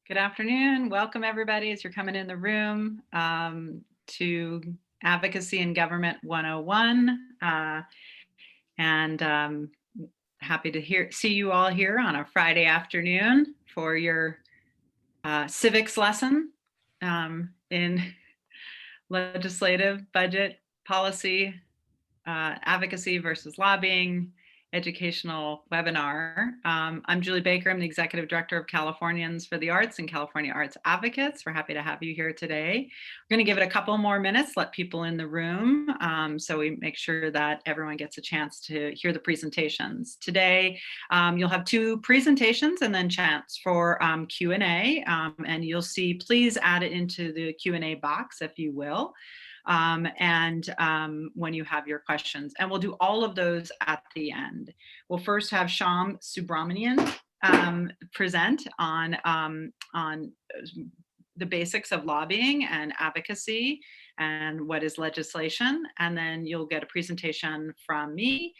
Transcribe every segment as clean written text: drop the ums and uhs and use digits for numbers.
Good afternoon. Welcome, everybody, as you're coming in the room to Advocacy and Government 101. And happy to see you all here on a Friday afternoon for your civics lesson in legislative, budget, policy, advocacy versus lobbying, educational webinar. I'm Julie Baker. I'm the Executive Director of Californians for the Arts and California Arts Advocates. We're happy to have you here today. We're going to give it a couple more minutes, let people in the room, so we make sure that everyone gets a chance to hear the presentations. Today, you'll have two presentations and then chance for Q&A, and you'll see, please add it into the Q&A box if you will. When you have your questions. And we'll do all of those at the end. We'll first have Shyam Subramanian present on the basics of lobbying and advocacy and what is legislation. And then you'll get a presentation from me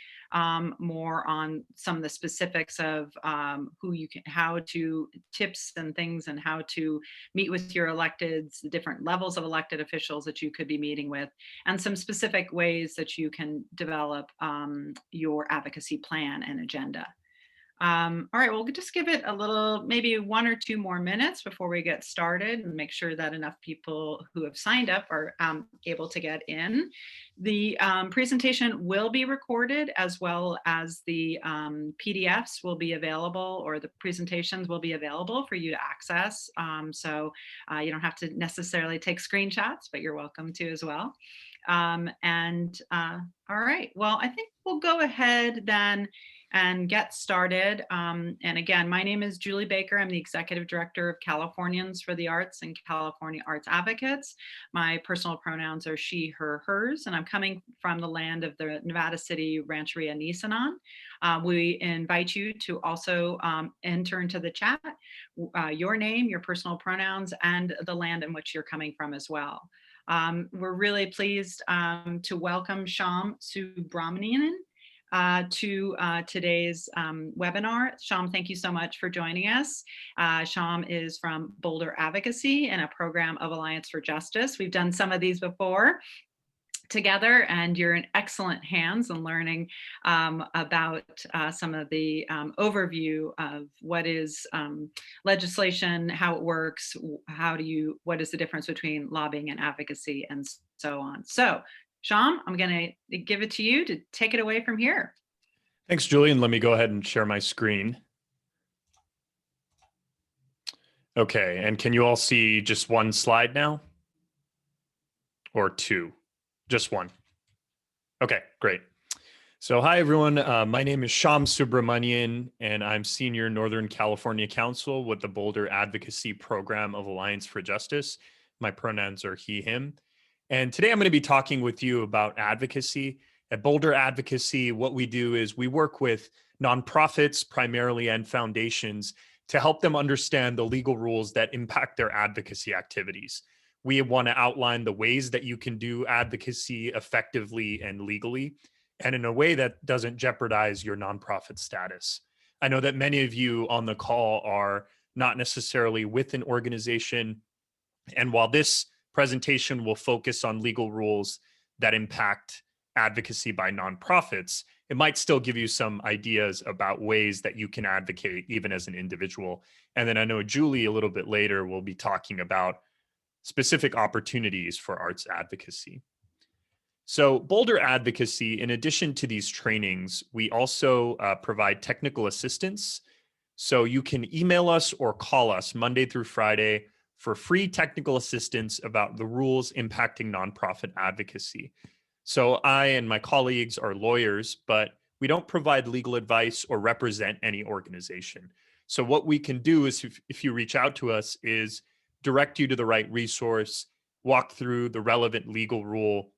more on some of the specifics of tips and things and how to meet with your electeds, the different levels of elected officials that you could be meeting with, and some specific ways that you can develop your advocacy plan and agenda. All right, we'll just give it a little, maybe 1 or 2 more minutes before we get started and make sure that enough people who have signed up are able to get in. The presentation will be recorded, as well as the PDFs will be available, or the presentations will be available for you to access. So you don't have to necessarily take screenshots, but you're welcome to as well. All right, well, I think we'll go ahead then and get started. And again, my name is Julie Baker. I'm the Executive Director of Californians for the Arts and California Arts Advocates. My personal pronouns are she, her, hers, and I'm coming from the land of the Nevada City Rancheria Nisenan. We invite you to also enter into the chat your name, your personal pronouns, and the land in which you're coming from as well. We're really pleased to welcome Shyam Subramanian to today's webinar. Shyam, thank you so much for joining us. Shyam is from Boulder Advocacy and a program of Alliance for Justice. We've done some of these before together, and you're in excellent hands in learning about some of the overview of what is legislation, how it works, what is the difference between lobbying and advocacy, and so on. So Shyam, I'm going to give it to you to take it away from here. Thanks, Julian. Let me go ahead and share my screen. Okay, and can you all see just one slide now? Or two? Just one. Okay, great. So hi, everyone. My name is Shyam Subramanian, and I'm Senior Northern California Counsel with the Boulder Advocacy Program of Alliance for Justice. My pronouns are he, him. And today I'm going to be talking with you about advocacy. At Boulder Advocacy, what we do is we work with nonprofits primarily and foundations to help them understand the legal rules that impact their advocacy activities. We want to outline the ways that you can do advocacy effectively and legally, and in a way that doesn't jeopardize your nonprofit status. I know that many of you on the call are not necessarily with an organization, and while this presentation will focus on legal rules that impact advocacy by nonprofits, it might still give you some ideas about ways that you can advocate even as an individual. And then I know Julie a little bit later will be talking about specific opportunities for arts advocacy. So Boulder Advocacy, in addition to these trainings, we also provide technical assistance. So you can email us or call us Monday through Friday for free technical assistance about the rules impacting nonprofit advocacy. So I and my colleagues are lawyers, but we don't provide legal advice or represent any organization. So what we can do is, if you reach out to us, is direct you to the right resource, walk through the relevant legal rule,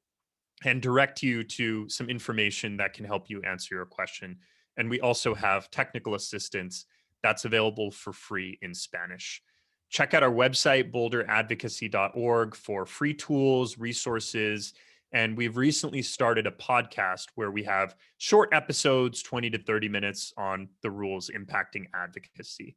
and direct you to some information that can help you answer your question. And we also have technical assistance that's available for free in Spanish. Check out our website, boulderadvocacy.org, for free tools, resources, and we've recently started a podcast where we have short episodes, 20 to 30 minutes, on the rules impacting advocacy.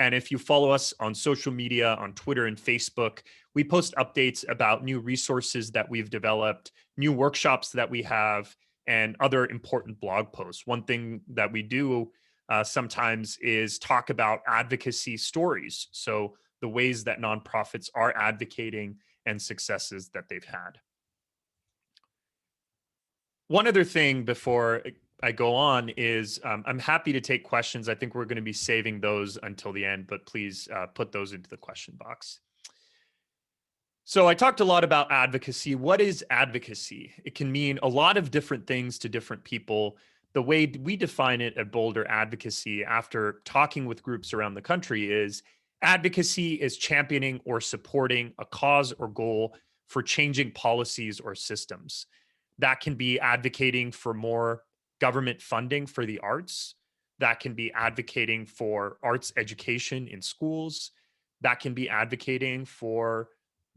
And if you follow us on social media, on Twitter and Facebook, we post updates about new resources that we've developed, new workshops that we have, and other important blog posts. One thing that we do sometimes is talk about advocacy stories. So the ways that nonprofits are advocating and successes that they've had. One other thing before I go on is I'm happy to take questions. I think we're going to be saving those until the end, but please put those into the question box. So I talked a lot about advocacy. What is advocacy? It can mean a lot of different things to different people. The way we define it at Boulder Advocacy, after talking with groups around the country, is advocacy is championing or supporting a cause or goal for changing policies or systems. That can be advocating for more government funding for the arts. That can be advocating for arts education in schools. That can be advocating for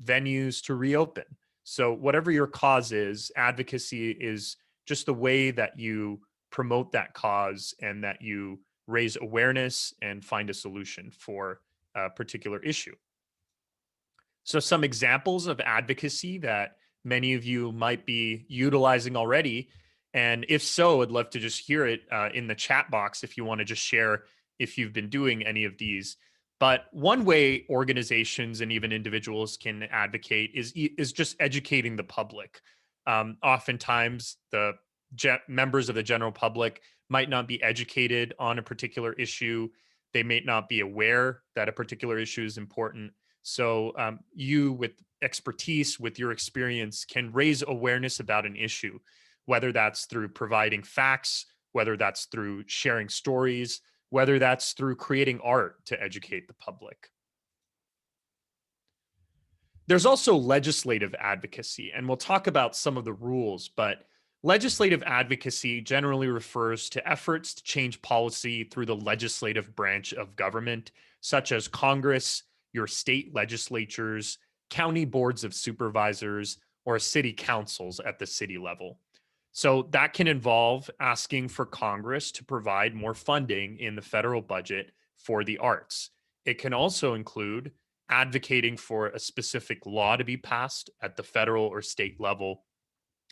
venues to reopen. So whatever your cause is, advocacy is just the way that you promote that cause and that you raise awareness and find a solution for a particular issue. So some examples of advocacy that many of you might be utilizing already, and if so, I'd love to just hear it in the chat box if you want to just share if you've been doing any of these. But one way organizations and even individuals can advocate is just educating the public. Oftentimes, the members of the general public might not be educated on a particular issue. They may not be aware that a particular issue is important. So you, with expertise, with your experience, can raise awareness about an issue, whether that's through providing facts, whether that's through sharing stories, whether that's through creating art to educate the public. There's also legislative advocacy, and we'll talk about some of the rules, but legislative advocacy generally refers to efforts to change policy through the legislative branch of government, such as Congress, your state legislatures, county boards of supervisors, or city councils at the city level. So that can involve asking for Congress to provide more funding in the federal budget for the arts. It can also include advocating for a specific law to be passed at the federal or state level,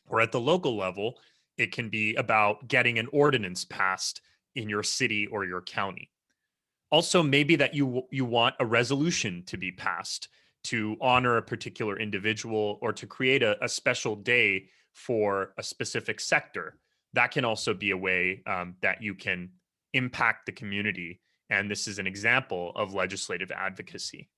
or at the local level. It can be about getting an ordinance passed in your city or your county. Also, maybe that you want a resolution to be passed to honor a particular individual or to create a special day for a specific sector. That can also be a way that you can impact the community. And this is an example of legislative advocacy.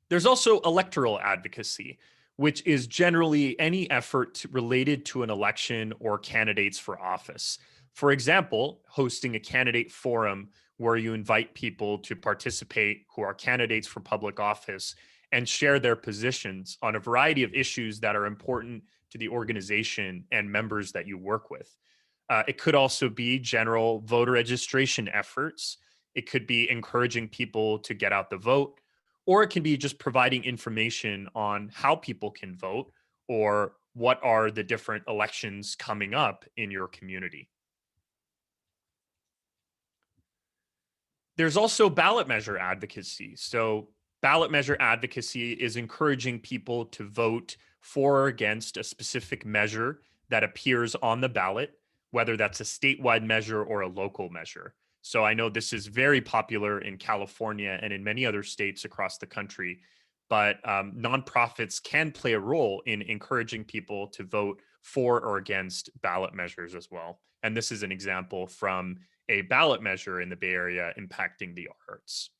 There's also electoral advocacy, which is generally any effort related to an election or candidates for office. For example, hosting a candidate forum where you invite people to participate who are candidates for public office and share their positions on a variety of issues that are important to the organization and members that you work with. It could also be general voter registration efforts. It could be encouraging people to get out the vote, or it can be just providing information on how people can vote or what are the different elections coming up in your community. There's also ballot measure advocacy. So ballot measure advocacy is encouraging people to vote for or against a specific measure that appears on the ballot, whether that's a statewide measure or a local measure. So I know this is very popular in California and in many other states across the country, but nonprofits can play a role in encouraging people to vote for or against ballot measures as well. And this is an example from a ballot measure in the Bay Area impacting the arts.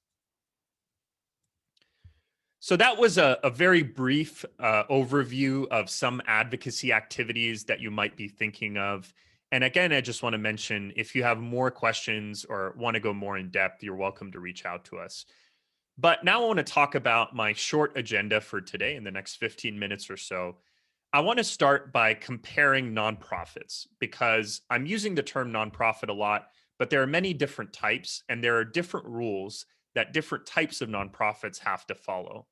So that was a very brief overview of some advocacy activities that you might be thinking of. And again, I just want to mention, if you have more questions or want to go more in depth, you're welcome to reach out to us. But now I want to talk about my short agenda for today in the next 15 minutes or so. I want to start by comparing nonprofits, because I'm using the term nonprofit a lot, but there are many different types and there are different rules that different types of nonprofits have to follow.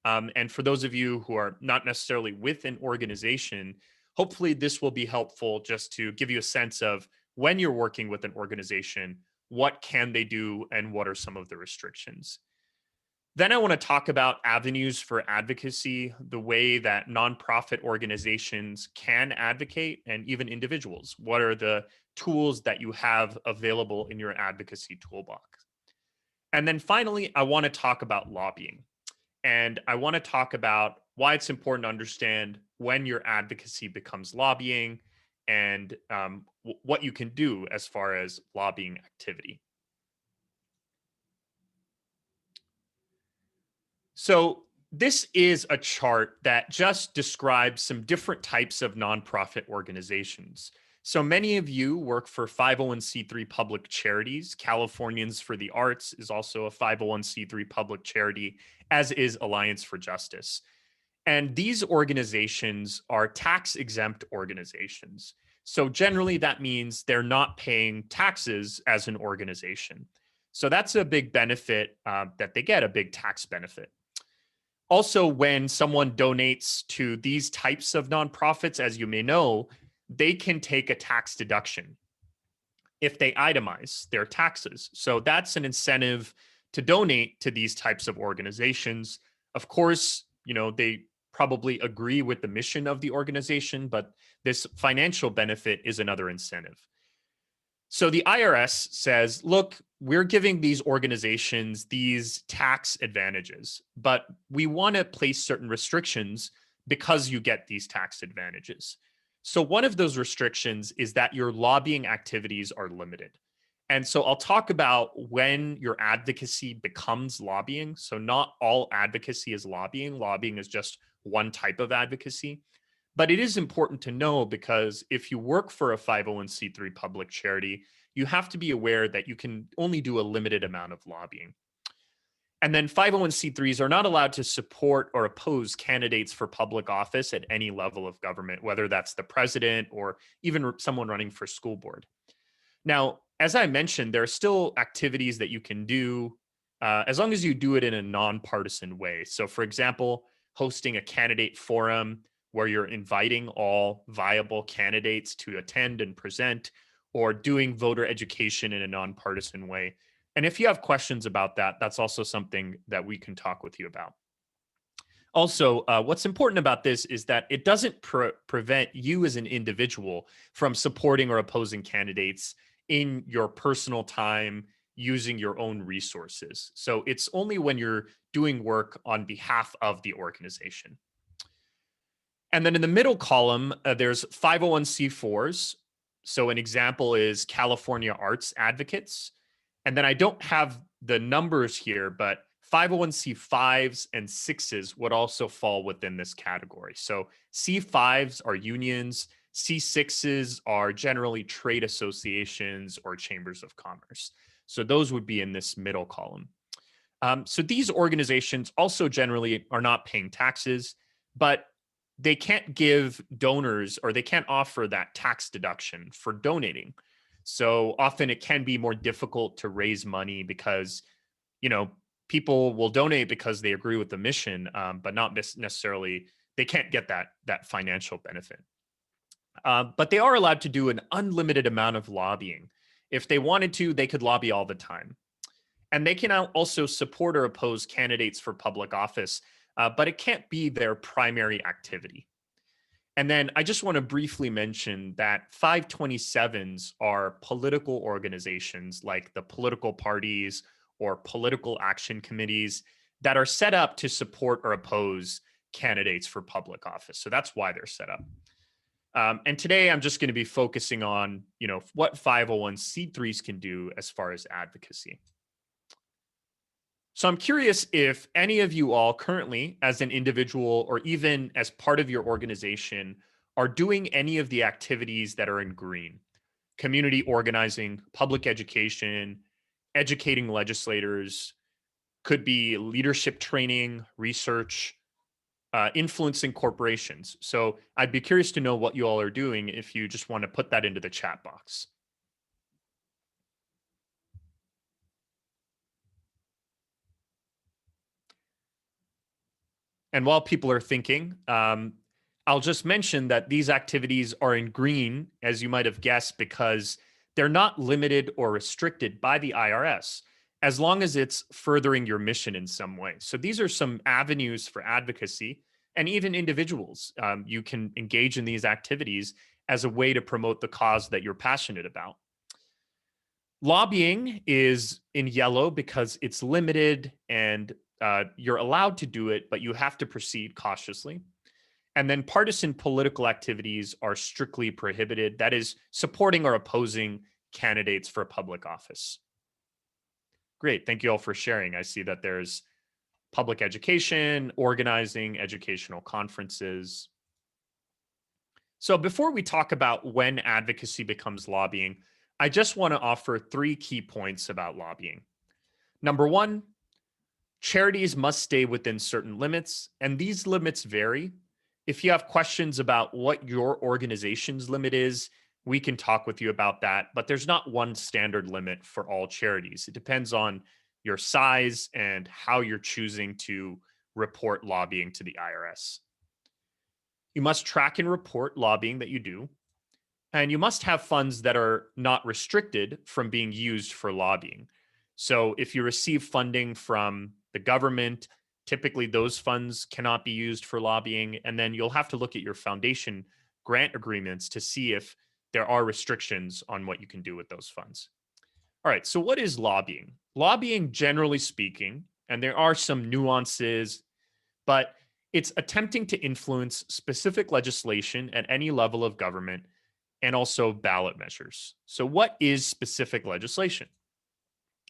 And for those of you who are not necessarily with an organization, hopefully this will be helpful just to give you a sense of when you're working with an organization, what can they do and what are some of the restrictions. Then I want to talk about avenues for advocacy, the way that nonprofit organizations can advocate and even individuals. What are the tools that you have available in your advocacy toolbox? And then finally, I want to talk about lobbying. And I want to talk about why it's important to understand when your advocacy becomes lobbying and what you can do as far as lobbying activity. So this is a chart that just describes some different types of nonprofit organizations. So many of you work for 501c3 public charities. Californians for the Arts is also a 501c3 public charity, as is Alliance for Justice. And these organizations are tax exempt organizations. So generally that means they're not paying taxes as an organization. So that's a big benefit that they get, a big tax benefit. Also, when someone donates to these types of nonprofits, as you may know, they can take a tax deduction if they itemize their taxes. So that's an incentive to donate to these types of organizations. Of course, they probably agree with the mission of the organization, but this financial benefit is another incentive. So the IRS says, look, we're giving these organizations these tax advantages, but we want to place certain restrictions because you get these tax advantages. So one of those restrictions is that your lobbying activities are limited. And so I'll talk about when your advocacy becomes lobbying. So not all advocacy is lobbying. Lobbying is just one type of advocacy. But it is important to know because if you work for a 501c3 public charity, you have to be aware that you can only do a limited amount of lobbying. And then 501c3s are not allowed to support or oppose candidates for public office at any level of government, whether that's the president or even someone running for school board. Now, as I mentioned, there are still activities that you can do as long as you do it in a nonpartisan way. So, for example, hosting a candidate forum where you're inviting all viable candidates to attend and present, or doing voter education in a nonpartisan way. And if you have questions about that, that's also something that we can talk with you about. Also, what's important about this is that it doesn't prevent you as an individual from supporting or opposing candidates in your personal time using your own resources. So it's only when you're doing work on behalf of the organization. And then in the middle column, there's 501c4s. So an example is California Arts Advocates. And then I don't have the numbers here, but 501c5s and 6s would also fall within this category. So C5s are unions, C6s are generally trade associations or chambers of commerce. So those would be in this middle column. So these organizations also generally are not paying taxes, but they can't give donors or they can't offer that tax deduction for donating. So often it can be more difficult to raise money because, people will donate because they agree with the mission, but not necessarily, they can't get that financial benefit. But they are allowed to do an unlimited amount of lobbying. If they wanted to, they could lobby all the time. And they can also support or oppose candidates for public office, but it can't be their primary activity. And then I just want to briefly mention that 527s are political organizations like the political parties or political action committees that are set up to support or oppose candidates for public office. So that's why they're set up. And today I'm just going to be focusing on, what 501c3s can do as far as advocacy. So I'm curious if any of you all currently, as an individual or even as part of your organization, are doing any of the activities that are in green: community organizing, public education, educating legislators, could be leadership training, research, influencing corporations. So I'd be curious to know what you all are doing if you just want to put that into the chat box. And while people are thinking, I'll just mention that these activities are in green, as you might have guessed, because they're not limited or restricted by the IRS as long as it's furthering your mission in some way. So these are some avenues for advocacy, and even individuals. You can engage in these activities as a way to promote the cause that you're passionate about. Lobbying is in yellow because it's limited and you're allowed to do it, but you have to proceed cautiously. And then partisan political activities are strictly prohibited. That is, supporting or opposing candidates for public office. Great. Thank you all for sharing. I see that there's public education, organizing, educational conferences. So before we talk about when advocacy becomes lobbying, I just want to offer 3 key points about lobbying. Number 1, charities must stay within certain limits, and these limits vary. If you have questions about what your organization's limit is, we can talk with you about that, but there's not one standard limit for all charities. It depends on your size and how you're choosing to report lobbying to the IRS. You must track and report lobbying that you do, and you must have funds that are not restricted from being used for lobbying. So if you receive funding from the government, typically those funds cannot be used for lobbying, and then you'll have to look at your foundation grant agreements to see if there are restrictions on what you can do with those funds. All right, so what is lobbying? Lobbying, generally speaking, and there are some nuances, but it's attempting to influence specific legislation at any level of government and also ballot measures. So what is specific legislation?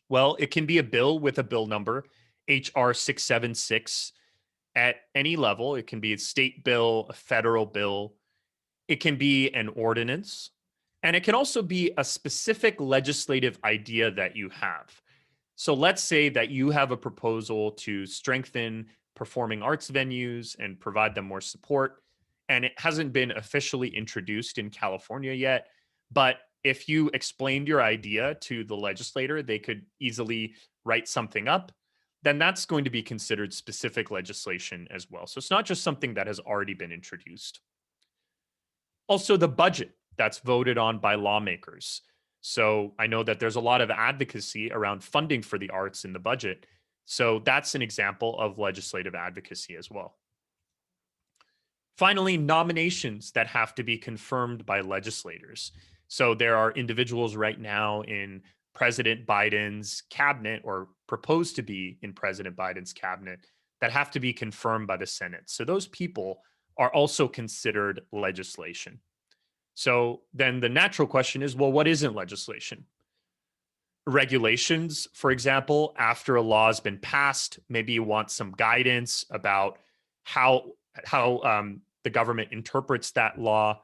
Well, it can be a bill with a bill number, HR 676, at any level. It can be a state bill, a federal bill. It can be an ordinance. And it can also be a specific legislative idea that you have. So let's say that you have a proposal to strengthen performing arts venues and provide them more support, and it hasn't been officially introduced in California yet. But if you explained your idea to the legislator, they could easily write something up. Then that's going to be considered specific legislation as well. So it's not just something that has already been introduced. Also, the budget that's voted on by lawmakers. So I know that there's a lot of advocacy around funding for the arts in the budget. So that's an example of legislative advocacy as well. Finally, nominations that have to be confirmed by legislators. So there are individuals right now in President Biden's cabinet, or proposed to be in President Biden's cabinet, that have to be confirmed by the Senate. So those people are also considered legislation. So then the natural question is, well, what isn't legislation? Regulations, for example, after a law has been passed, maybe you want some guidance about how the government interprets that law.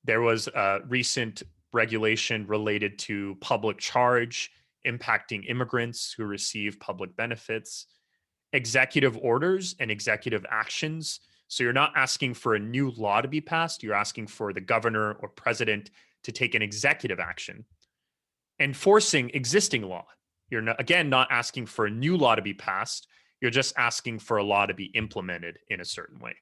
There was a recent regulation related to public charge impacting immigrants who receive public benefits, executive orders and executive actions. So you're not asking for a new law to be passed, you're asking for the governor or president to take an executive action. Enforcing existing law. You're not, again, not asking for a new law to be passed, you're just asking for a law to be implemented in a certain way.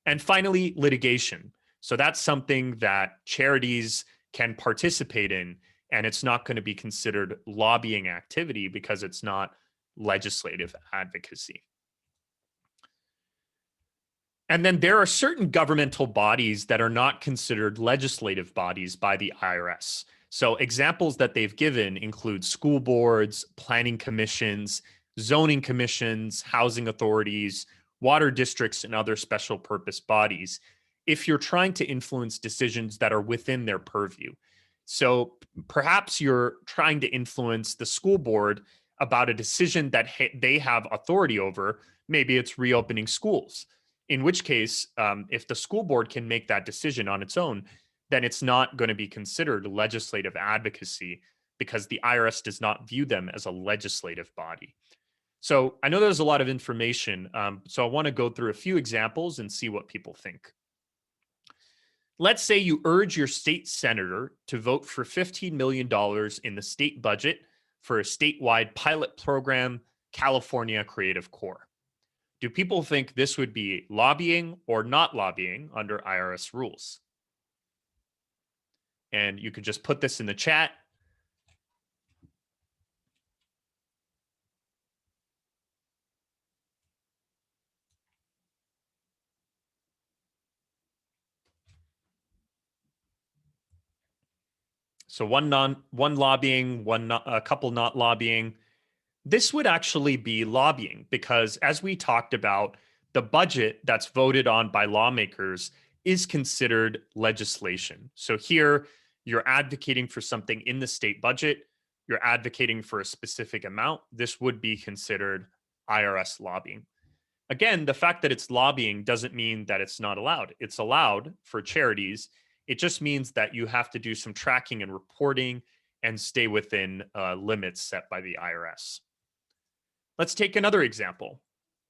And finally, litigation. So that's something that charities can participate in, and it's not going to be considered lobbying activity because it's not legislative advocacy. And then there are certain governmental bodies that are not considered legislative bodies by the IRS. So examples that they've given include school boards, planning commissions, zoning commissions, housing authorities, water districts, and other special purpose bodies, if you're trying to influence decisions that are within their purview. So perhaps you're trying to influence the school board about a decision that they have authority over. Maybe it's reopening schools. In which case, if the school board can make that decision on its own, then it's not going to be considered legislative advocacy because the IRS does not view them as a legislative body. So I know there's a lot of information, so I want to go through a few examples and see what people think. Let's say you urge your state senator to vote for $15 million in the state budget for a statewide pilot program, California Creative Core. Do people think this would be lobbying or not lobbying under IRS rules? And you could just put this in the chat. So one lobbying, a couple not lobbying. This would actually be lobbying because, as we talked about, the budget that's voted on by lawmakers is considered legislation. So here you're advocating for something in the state budget, you're advocating for a specific amount. This would be considered IRS lobbying. Again, the fact that it's lobbying doesn't mean that it's not allowed. It's allowed for charities. It just means that you have to do some tracking and reporting and stay within limits set by the IRS. Let's take another example.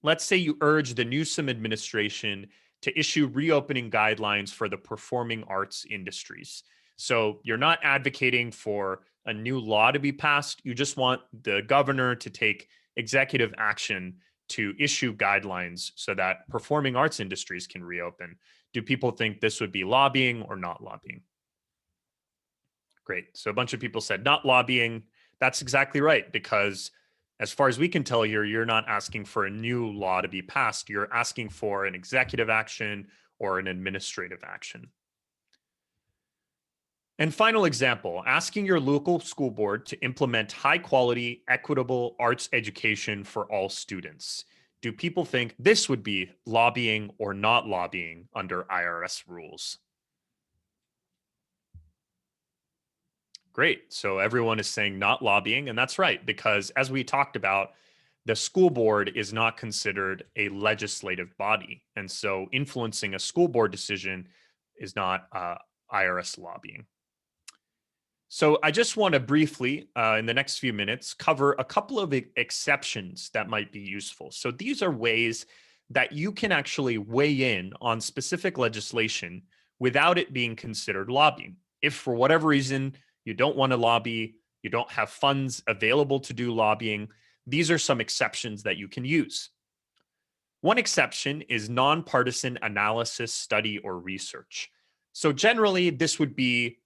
Let's say you urge the Newsom administration to issue reopening guidelines for the performing arts industries. So you're not advocating for a new law to be passed. You just want the governor to take executive action to issue guidelines so that performing arts industries can reopen. Do people think this would be lobbying or not lobbying? Great. So a bunch of people said not lobbying. That's exactly right, because as far as we can tell here, you're not asking for a new law to be passed. You're asking for an executive action or an administrative action. And final example, asking your local school board to implement high quality, equitable arts education for all students. Do people think this would be lobbying or not lobbying under IRS rules? Great. So everyone is saying not lobbying, and that's right, because as we talked about, the school board is not considered a legislative body. And so influencing a school board decision is not IRS lobbying. So I just want to briefly, in the next few minutes, cover a couple of exceptions that might be useful. So these are ways that you can actually weigh in on specific legislation without it being considered lobbying. If for whatever reason you don't want to lobby, you don't have funds available to do lobbying, these are some exceptions that you can use. One exception is nonpartisan analysis, study, or research. So generally, this would be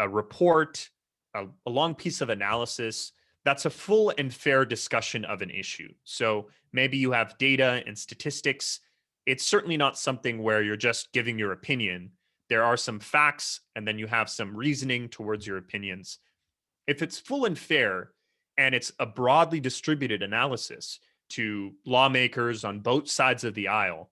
a report, a long piece of analysis that's a full and fair discussion of an issue. So maybe you have data and statistics. It's certainly not something where you're just giving your opinion. There are some facts, and then you have some reasoning towards your opinions. If it's full and fair, and it's a broadly distributed analysis to lawmakers on both sides of the aisle,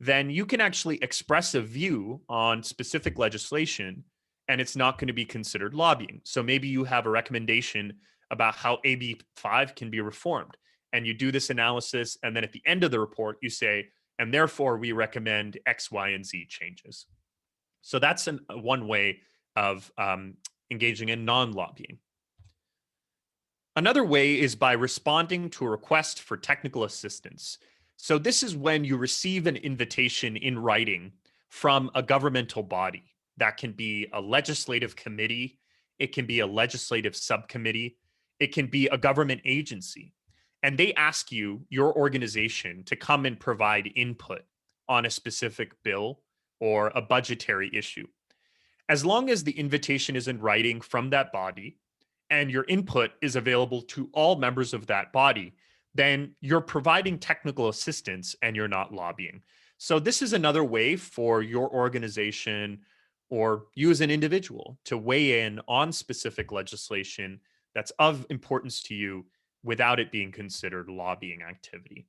then you can actually express a view on specific legislation and it's not going to be considered lobbying. So maybe you have a recommendation about how AB 5 can be reformed, and you do this analysis, and then at the end of the report, you say, and therefore we recommend X, Y, and Z changes. So that's one way of engaging in non-lobbying. Another way is by responding to a request for technical assistance. So this is when you receive an invitation in writing from a governmental body. That can be a legislative committee, it can be a legislative subcommittee, it can be a government agency. And they ask you, your organization, to come and provide input on a specific bill or a budgetary issue. As long as the invitation is in writing from that body and your input is available to all members of that body, then you're providing technical assistance and you're not lobbying. So this is another way for your organization or you as an individual to weigh in on specific legislation that's of importance to you without it being considered lobbying activity.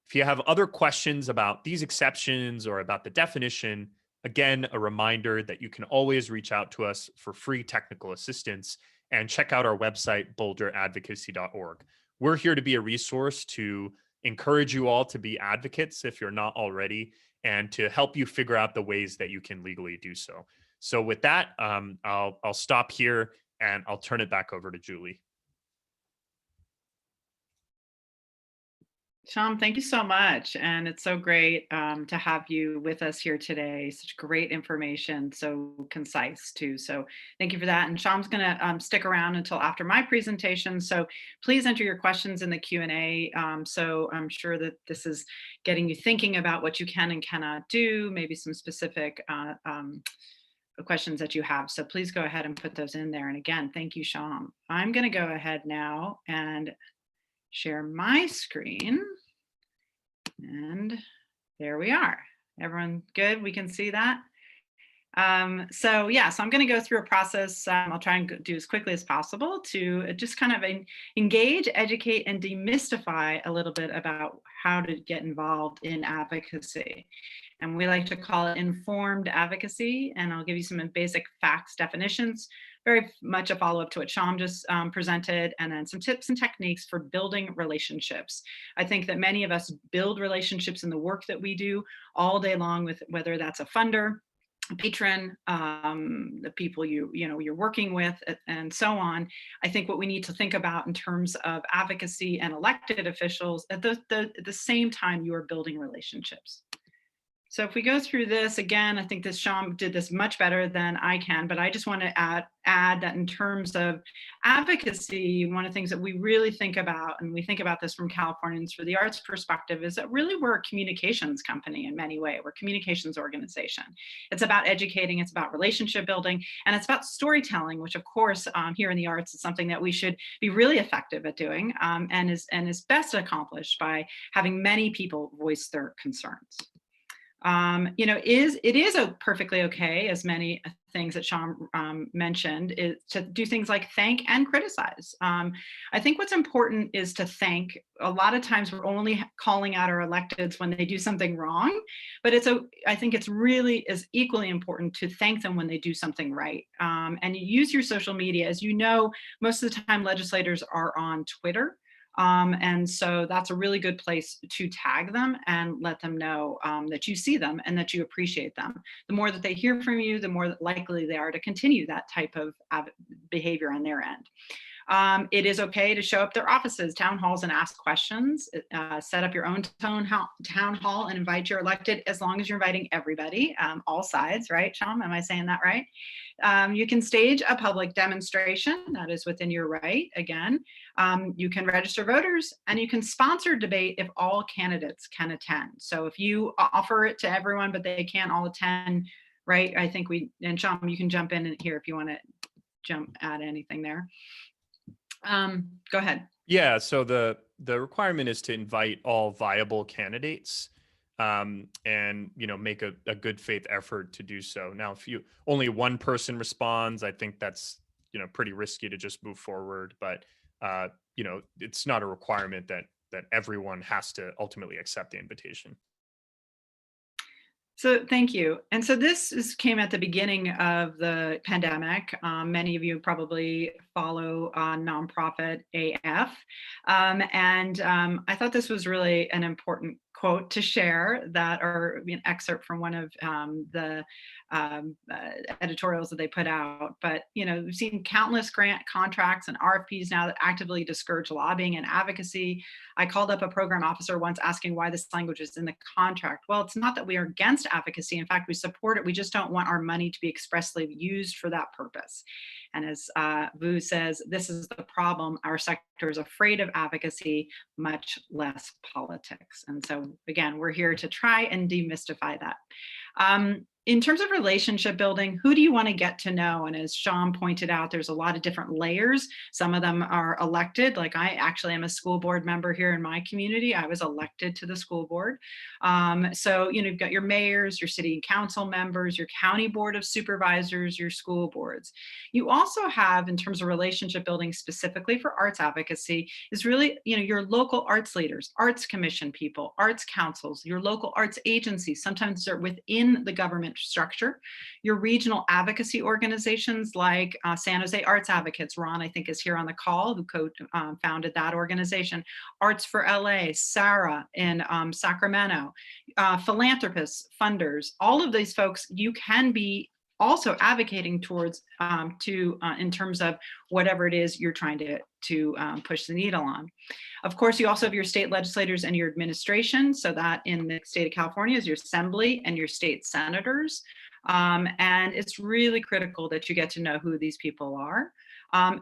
If you have other questions about these exceptions or about the definition, again, a reminder that you can always reach out to us for free technical assistance and check out our website, boulderadvocacy.org. We're here to be a resource to encourage you all to be advocates if you're not already, and to help you figure out the ways that you can legally do so. So with that, I'll stop here and I'll turn it back over to Julie. Sham, thank you so much. And it's so great to have you with us here today. Such great information, so concise too. So thank you for that. And Sham's going to stick around until after my presentation. So please enter your questions in the Q&A. So I'm sure that this is getting you thinking about what you can and cannot do, maybe some specific questions that you have. So please go ahead and put those in there. And again, thank you, Sham. I'm going to go ahead now and share my screen. And there we are. Everyone good? We can see that. So I'm going to go through a process. I'll try and do as quickly as possible to just kind of engage, educate, and demystify a little bit about how to get involved in advocacy. And we like to call it informed advocacy. And I'll give you some basic facts definitions, very much a follow-up to what Sham just presented, and then some tips and techniques for building relationships. I think that many of us build relationships in the work that we do all day long, with whether that's a funder, a patron, the people you're working with, and so on. I think what we need to think about in terms of advocacy and elected officials, at the same time you are building relationships. So if we go through this again, I think this Sham did this much better than I can, but I just want to add that in terms of advocacy, one of the things that we really think about, and we think about this from Californians for the Arts perspective, is that really we're a communications company in many ways. We're a communications organization. It's about educating, it's about relationship building, and it's about storytelling, which of course here in the arts is something that we should be really effective at doing, and is best accomplished by having many people voice their concerns. It is perfectly okay, as many things that Sham mentioned, is to do things like thank and criticize. I think what's important is to thank. A lot of times we're only calling out our electeds when they do something wrong, but I think it's really is equally important to thank them when they do something right. And you use your social media. As you know, most of the time legislators are on Twitter. And so that's a really good place to tag them and let them know that you see them and that you appreciate them. The more that they hear from you, the more likely they are to continue that type of behavior on their end. It is okay to show up their offices, town halls, and ask questions. Set up your own town hall and invite your elected, as long as you're inviting everybody, all sides, right, Sham? Am I saying that right? You can stage a public demonstration. That is within your right, again. You can register voters, and you can sponsor debate if all candidates can attend. So if you offer it to everyone, but they can't all attend, right? I think and Sham, you can jump in here if you want to add anything there. Go ahead. Yeah, so the requirement is to invite all viable candidates, and make a good faith effort to do so. Now, if only one person responds, I think that's pretty risky to just move forward. But it's not a requirement that everyone has to ultimately accept the invitation. So thank you. And so this came at the beginning of the pandemic. Many of you probably follow nonprofit AF. And I thought this was really an important quote to share, or an excerpt from one of the editorials that they put out. But we've seen countless grant contracts and RFPs now that actively discourage lobbying and advocacy. I called up a program officer once asking why this language is in the contract. Well, it's not that we are against advocacy. In fact, we support it. We just don't want our money to be expressly used for that purpose. And as Vu says, this is the problem. Our sector is afraid of advocacy, much less politics. And so again, we're here to try and demystify that. In terms of relationship building, who do you want to get to know? And as Sham pointed out, there's a lot of different layers. Some of them are elected. Like I actually am a school board member here in my community. I was elected to the school board. So, you've got your mayors, your city council members, your county board of supervisors, your school boards. You also have, in terms of relationship building specifically for arts advocacy, is really, your local arts leaders, arts commission people, arts councils, your local arts agencies. Sometimes they're within the government structure. Your regional advocacy organizations like San Jose Arts Advocates, Ron I think is here on the call, who co-founded that organization. Arts for LA, Sarah in Sacramento, philanthropists, funders, all of these folks you can be also advocating towards in terms of whatever it is you're trying to push the needle on. Of course, you also have your state legislators and your administration. So that in the state of California is your assembly and your state senators. And it's really critical that you get to know who these people are.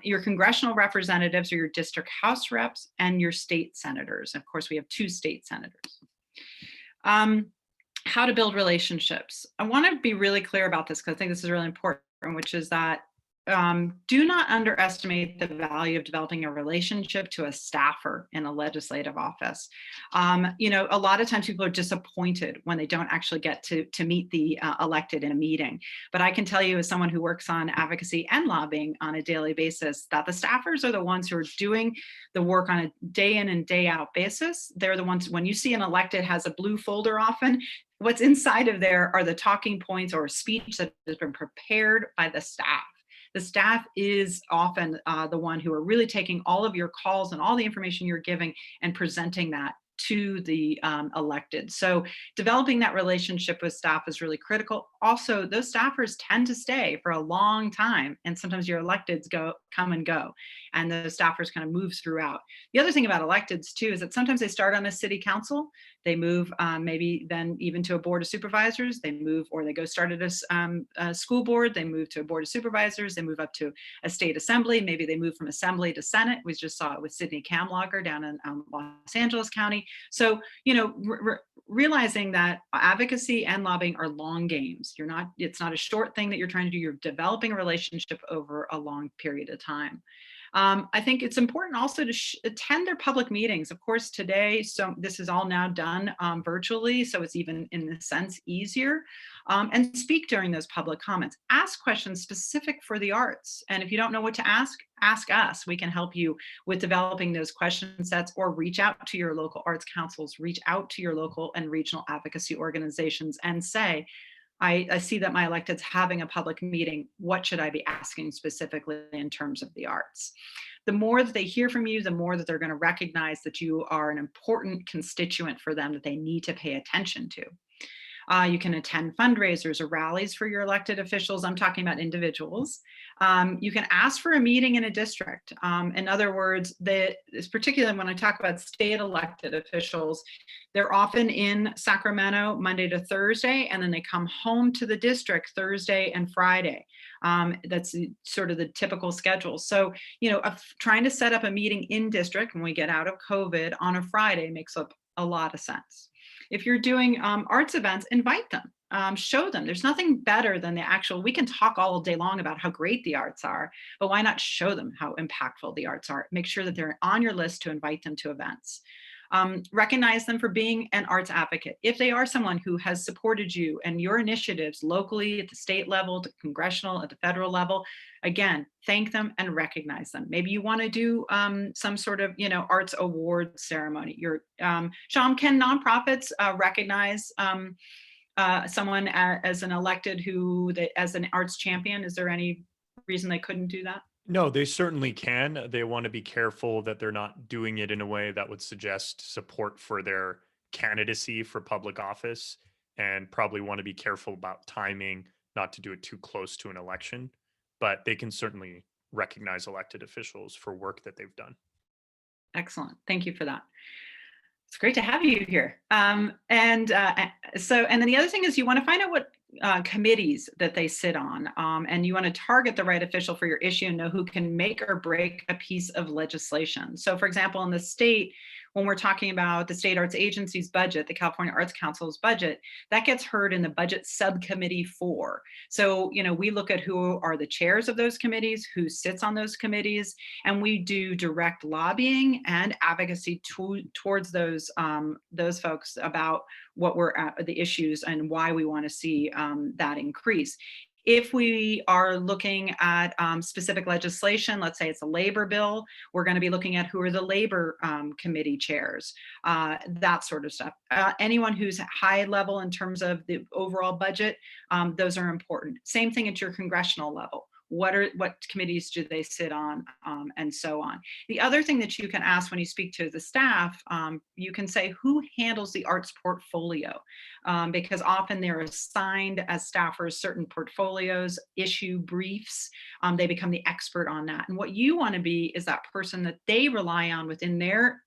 Your congressional representatives are your district house reps and your state senators. Of course, we have 2 state senators. how to build relationships. I want to be really clear about this because I think this is really important, which is that do not underestimate the value of developing a relationship to a staffer in a legislative office. A lot of times people are disappointed when they don't actually get to meet the elected in a meeting. But I can tell you, as someone who works on advocacy and lobbying on a daily basis, that the staffers are the ones who are doing the work on a day in and day out basis. They're the ones, when you see an elected has a blue folder often, what's inside of there are the talking points or speech that has been prepared by the staff. The staff is often the one who are really taking all of your calls and all the information you're giving and presenting that to the elected. So developing that relationship with staff is really critical. Also, those staffers tend to stay for a long time, and sometimes your electeds come and go, and the staffers kind of move throughout. The other thing about electeds too is that sometimes they start on a city council, they move maybe then even to a board of supervisors, they move, or they go start at a school board, they move to a board of supervisors, they move up to a state assembly, maybe they move from assembly to Senate. We just saw it with Sidney Kamlager down in Los Angeles County. So, realizing that advocacy and lobbying are long games. It's not a short thing that you're trying to do. You're developing a relationship over a long period of time. I think it's important also to attend their public meetings. Of course, today, so this is all now done virtually, so it's even in a sense easier. And speak during those public comments. Ask questions specific for the arts. And if you don't know what to ask us. We can help you with developing those question sets, or reach out to your local arts councils, reach out to your local and regional advocacy organizations and say, I see that my elected's having a public meeting. What should I be asking specifically in terms of the arts? The more that they hear from you, the more that they're going to recognize that you are an important constituent for them that they need to pay attention to. You can attend fundraisers or rallies for your elected officials. I'm talking about individuals. You can ask for a meeting in a district. In other words, particularly when I talk about state elected officials, they're often in Sacramento Monday to Thursday, and then they come home to the district Thursday and Friday. That's sort of the typical schedule. So, trying to set up a meeting in district when we get out of COVID on a Friday makes a lot of sense. If you're doing arts events, invite them, show them. There's nothing better than we can talk all day long about how great the arts are, but why not show them how impactful the arts are? Make sure that they're on your list to invite them to events. Recognize them for being an arts advocate. If they are someone who has supported you and your initiatives locally, at the state level, the congressional, at the federal level, again, thank them and recognize them. Maybe you want to do some sort of, arts award ceremony. Sham, can nonprofits recognize someone as an elected as an arts champion? Is there any reason they couldn't do that? No, they certainly can. They want to be careful that they're not doing it in a way that would suggest support for their candidacy for public office, and probably want to be careful about timing, not to do it too close to an election. But they can certainly recognize elected officials for work that they've done. Excellent. Thank you for that. It's great to have you here. And then the other thing is you want to find out what committees that they sit on, and you want to target the right official for your issue and know who can make or break a piece of legislation. So for example, in the state, when we're talking about the state arts agency's budget, the California Arts Council's budget, that gets heard in the budget subcommittee 4. So, we look at who are the chairs of those committees, who sits on those committees, and we do direct lobbying and advocacy towards those folks about what the issues and why we want to see that increase. If we are looking at specific legislation, let's say it's a labor bill, we're going to be looking at who are the labor committee chairs, that sort of stuff. Anyone who's high level in terms of the overall budget, those are important. Same thing at your congressional level. What committees do they sit on, and so on. The other thing that you can ask when you speak to the staff, you can say, who handles the arts portfolio? Because often they're assigned as staffers certain portfolios, issue briefs, they become the expert on that. And what you want to be is that person that they rely on within their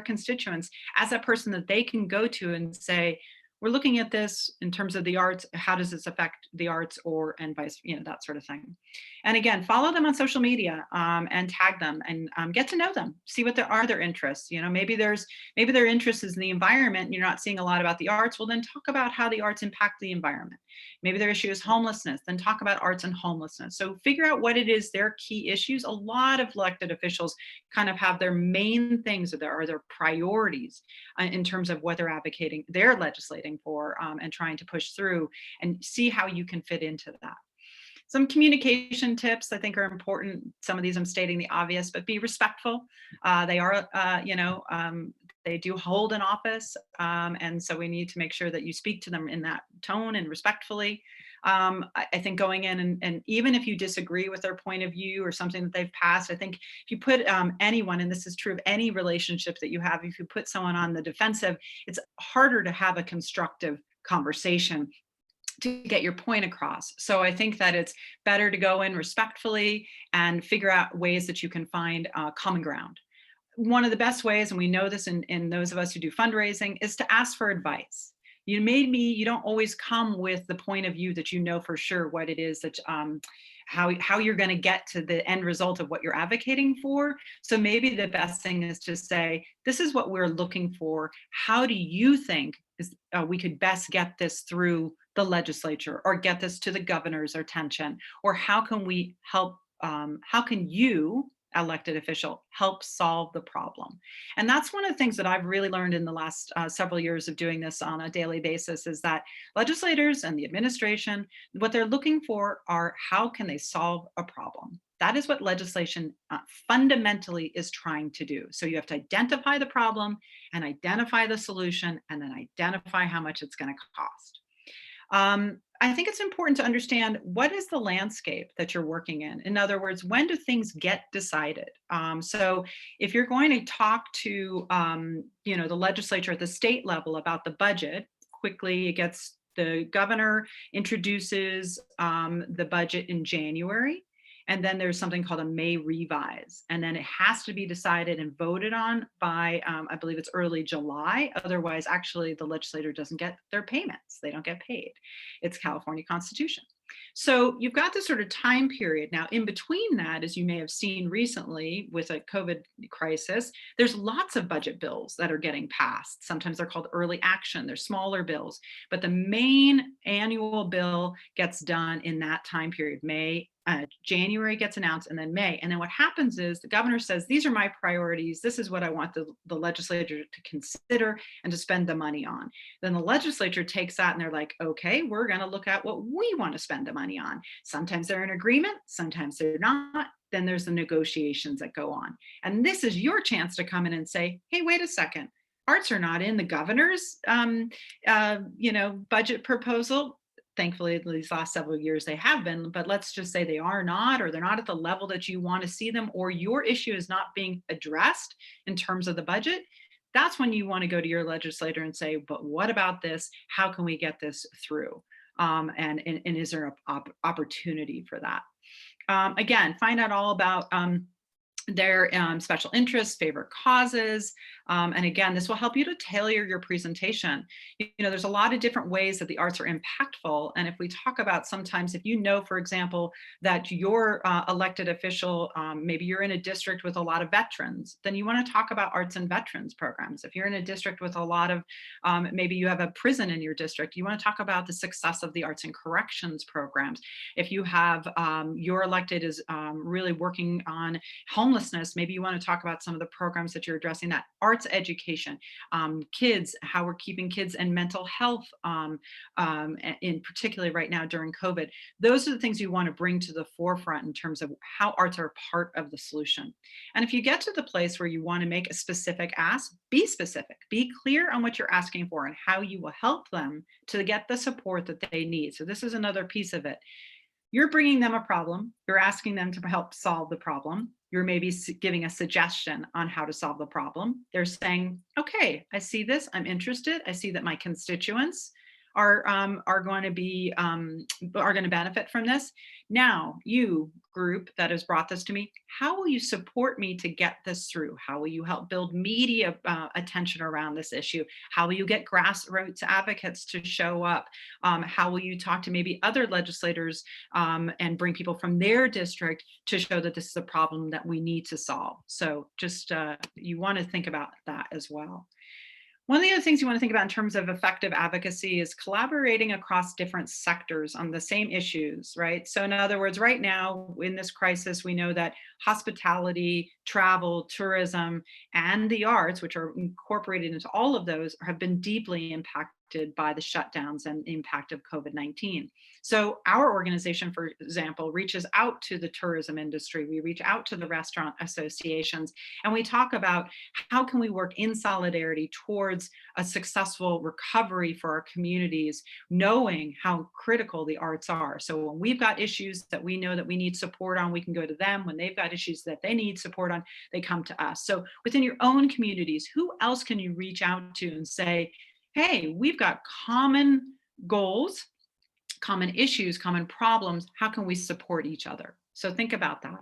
constituents, as that person that they can go to and say, we're looking at this in terms of the arts. How does this affect the arts, or and vice, that sort of thing. And again, follow them on social media, and tag them, and get to know them. See what their interests. Maybe their interest is in the environment, and you're not seeing a lot about the arts. Well, then talk about how the arts impact the environment. Maybe their issue is homelessness, then talk about arts and homelessness. So figure out what it is, their key issues. A lot of elected officials kind of have their main things, or their priorities in terms of what they're advocating, they're legislating for, and trying to push through, and see how you can fit into that. Some communication tips I think are important. Some of these I'm stating the obvious, but be respectful. They are, they do hold an office, and so we need to make sure that you speak to them in that tone and respectfully. I think going in, and even if you disagree with their point of view or something that they've passed, I think if you put anyone, and this is true of any relationship that you have, if you put someone on the defensive, it's harder to have a constructive conversation to get your point across. So I think that it's better to go in respectfully and figure out ways that you can find common ground. One of the best ways, and we know this in those of us who do fundraising, is to ask for advice. You don't always come with the point of view that you know for sure what it is that how you're going to get to the end result of what you're advocating for. So maybe the best thing is to say, this is what we're looking for. How do you think we could best get this through the legislature, or get this to the governor's attention? Or how can we help? How can you, elected official, help solve the problem? And that's one of the things that I've really learned in the last several years of doing this on a daily basis, is that legislators and the administration, what they're looking for are, how can they solve a problem? That is what legislation fundamentally is trying to do. So you have to identify the problem and identify the solution, and then identify how much it's going to cost. I think it's important to understand, what is the landscape that you're working in? In other words, when do things get decided? So if you're going to talk to the legislature at the state level about the budget, quickly the governor introduces the budget in January. And then there's something called a May revise. And then it has to be decided and voted on by, I believe it's early July. Otherwise, actually, the legislator doesn't get their payments. They don't get paid. It's California Constitution. So you've got this sort of time period. Now, in between that, as you may have seen recently with a COVID crisis, there's lots of budget bills that are getting passed. Sometimes they're called early action. They're smaller bills. But the main annual bill gets done in that time period. January gets announced, and then May. And then what happens is the governor says, these are my priorities. This is what I want the legislature to consider and to spend the money on. Then the legislature takes that and they're like, okay, we're going to look at what we want to spend the money on. Sometimes they're in agreement, sometimes they're not. Then there's the negotiations that go on. And this is your chance to come in and say, hey, wait a second. Arts are not in the governor's budget proposal. Thankfully, these last several years they have been, but let's just say they are not, or they're not at the level that you want to see them, or your issue is not being addressed in terms of the budget. That's when you want to go to your legislator and say, but what about this? How can we get this through? And is there an opportunity for that? Again, find out all about their special interests, favorite causes. And again, this will help you to tailor your presentation. There's a lot of different ways that the arts are impactful. And if we talk about, sometimes if for example, that your elected official, maybe you're in a district with a lot of veterans, then you want to talk about arts and veterans programs. If you're in a district with a lot of, maybe you have a prison in your district, you want to talk about the success of the arts and corrections programs. If you have, your elected is really working on homelessness, maybe you want to talk about some of the programs that you're addressing that. Arts education, kids, how we're keeping kids and mental health, in particularly right now during COVID. Those are the things you want to bring to the forefront in terms of how arts are part of the solution. And if you get to the place where you want to make a specific ask, be specific, be clear on what you're asking for and how you will help them to get the support that they need. So this is another piece of it. You're bringing them a problem. You're asking them to help solve the problem. You're maybe giving a suggestion on how to solve the problem. They're saying, okay, I see this. I'm interested. I see that my constituents are going to be are going to benefit from this. Now, you group that has brought this to me, how will you support me to get this through? How will you help build media attention around this issue? How will you get grassroots advocates to show up? How will you talk to maybe other legislators and bring people from their district to show that this is a problem that we need to solve? So just you want to think about that as well. One of the other things you want to think about in terms of effective advocacy is collaborating across different sectors on the same issues, right? So in other words, right now in this crisis, we know that hospitality, travel, tourism, and the arts, which are incorporated into all of those, have been deeply impacted by the shutdowns and impact of COVID-19. So our organization, for example, reaches out to the tourism industry. We reach out to the restaurant associations, and we talk about how can we work in solidarity towards a successful recovery for our communities, knowing how critical the arts are. So when we've got issues that we know that we need support on, we can go to them. When they've got issues that they need support on, they come to us. So within your own communities, who else can you reach out to and say, hey, we've got common goals, common issues, common problems. How can we support each other? So think about that.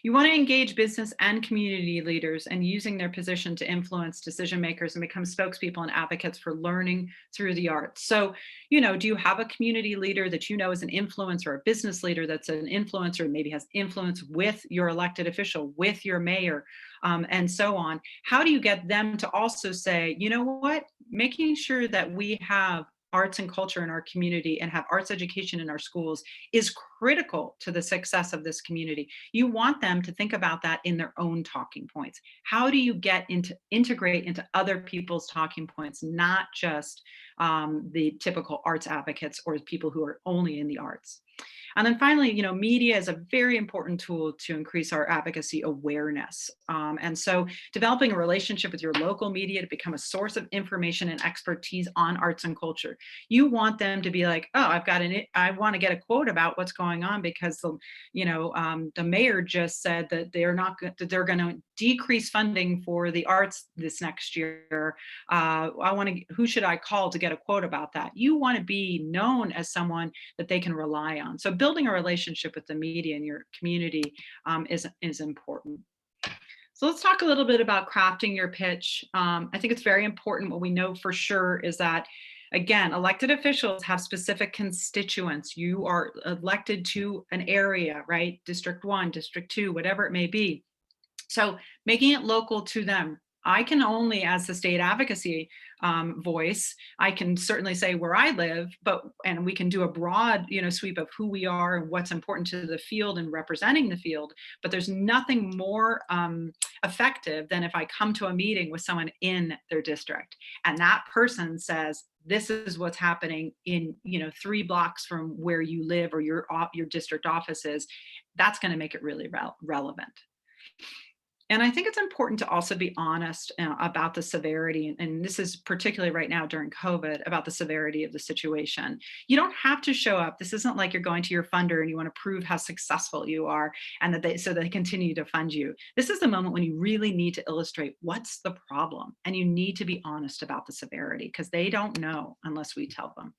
You want to engage business and community leaders and using their position to influence decision makers and become spokespeople and advocates for learning through the arts. So, do you have a community leader that you know is an influencer, a business leader that's an influencer, maybe has influence with your elected official, with your mayor, and so on? How do you get them to also say, you know what, making sure that we have arts and culture in our community and have arts education in our schools is critical to the success of this community. You want them to think about that in their own talking points. How do you integrate into other people's talking points, not just the typical arts advocates or people who are only in the arts? And then finally, media is a very important tool to increase our advocacy awareness. And so developing a relationship with your local media to become a source of information and expertise on arts and culture. You want them to be like, oh, I want to get a quote about what's going on because the mayor just said that they're going to decrease funding for the arts this next year. Who should I call to get a quote about that? You want to be known as someone that they can rely on. So building a relationship with the media in your community is important. So let's talk a little bit about crafting your pitch. I think it's very important. What we know for sure is that, again, elected officials have specific constituents. You are elected to an area, right? District 1, District 2, whatever it may be. So making it local to them. I can only, as the state advocacy voice, I can certainly say where I live, and we can do a broad, sweep of who we are and what's important to the field and representing the field. But there's nothing more effective than if I come to a meeting with someone in their district, and that person says, this is what's happening in 3 blocks from where you live or your district office is. That's going to make it really relevant. And I think it's important to also be honest about the severity, and this is particularly right now during COVID, about the severity of the situation. You don't have to show up. This isn't like you're going to your funder and you want to prove how successful you are and that they continue to fund you. This is the moment when you really need to illustrate what's the problem, and you need to be honest about the severity because they don't know unless we tell them.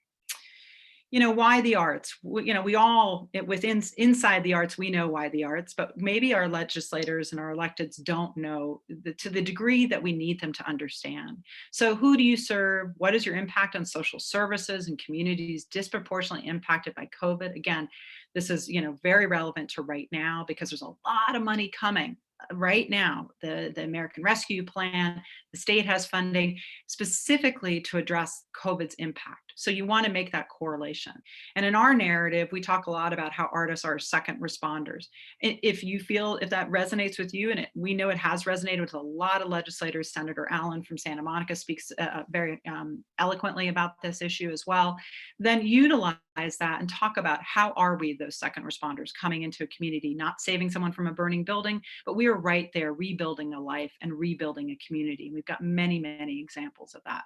Why the arts? We all inside the arts, we know why the arts, but maybe our legislators and our electeds don't know to the degree that we need them to understand. So who do you serve? What is your impact on social services and communities disproportionately impacted by COVID? Again, this is, very relevant to right now because there's a lot of money coming right now. The American Rescue Plan, the state has funding specifically to address COVID's impact. So you want to make that correlation. And in our narrative, we talk a lot about how artists are second responders. If that resonates with you, and we know it has resonated with a lot of legislators, Senator Allen from Santa Monica speaks very eloquently about this issue as well, then utilize that and talk about how are we those second responders coming into a community, not saving someone from a burning building, but we are right there rebuilding a life and rebuilding a community. We've got many, many examples of that.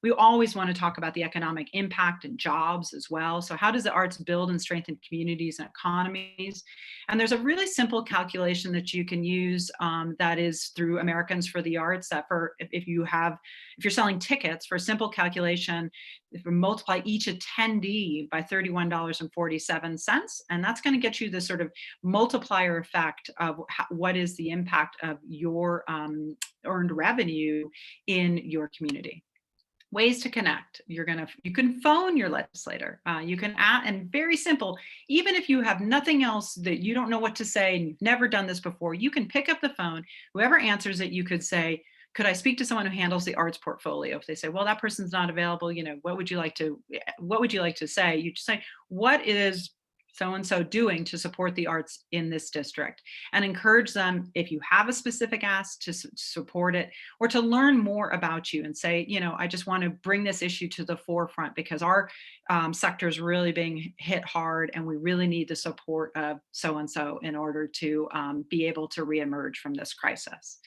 We always want to talk about the economic impact and jobs as well. So how does the arts build and strengthen communities and economies? And there's a really simple calculation that you can use that is through Americans for the Arts, that for if you're selling tickets, for a simple calculation, if we multiply each attendee by $31.47, and that's going to get you the sort of multiplier effect of what is the impact of your earned revenue in your community. Ways to connect. You can phone your legislator. You can and very simple, even if you have nothing else, that you don't know what to say and you've never done this before, you can pick up the phone. Whoever answers it, you could say, could I speak to someone who handles the arts portfolio? If they say, well, that person's not available, what would you like to say? You just say, what is so-and-so doing to support the arts in this district? And encourage them, if you have a specific ask, to support it, or to learn more about you and say, I just want to bring this issue to the forefront because our sector is really being hit hard and we really need the support of so-and-so in order to be able to reemerge from this crisis.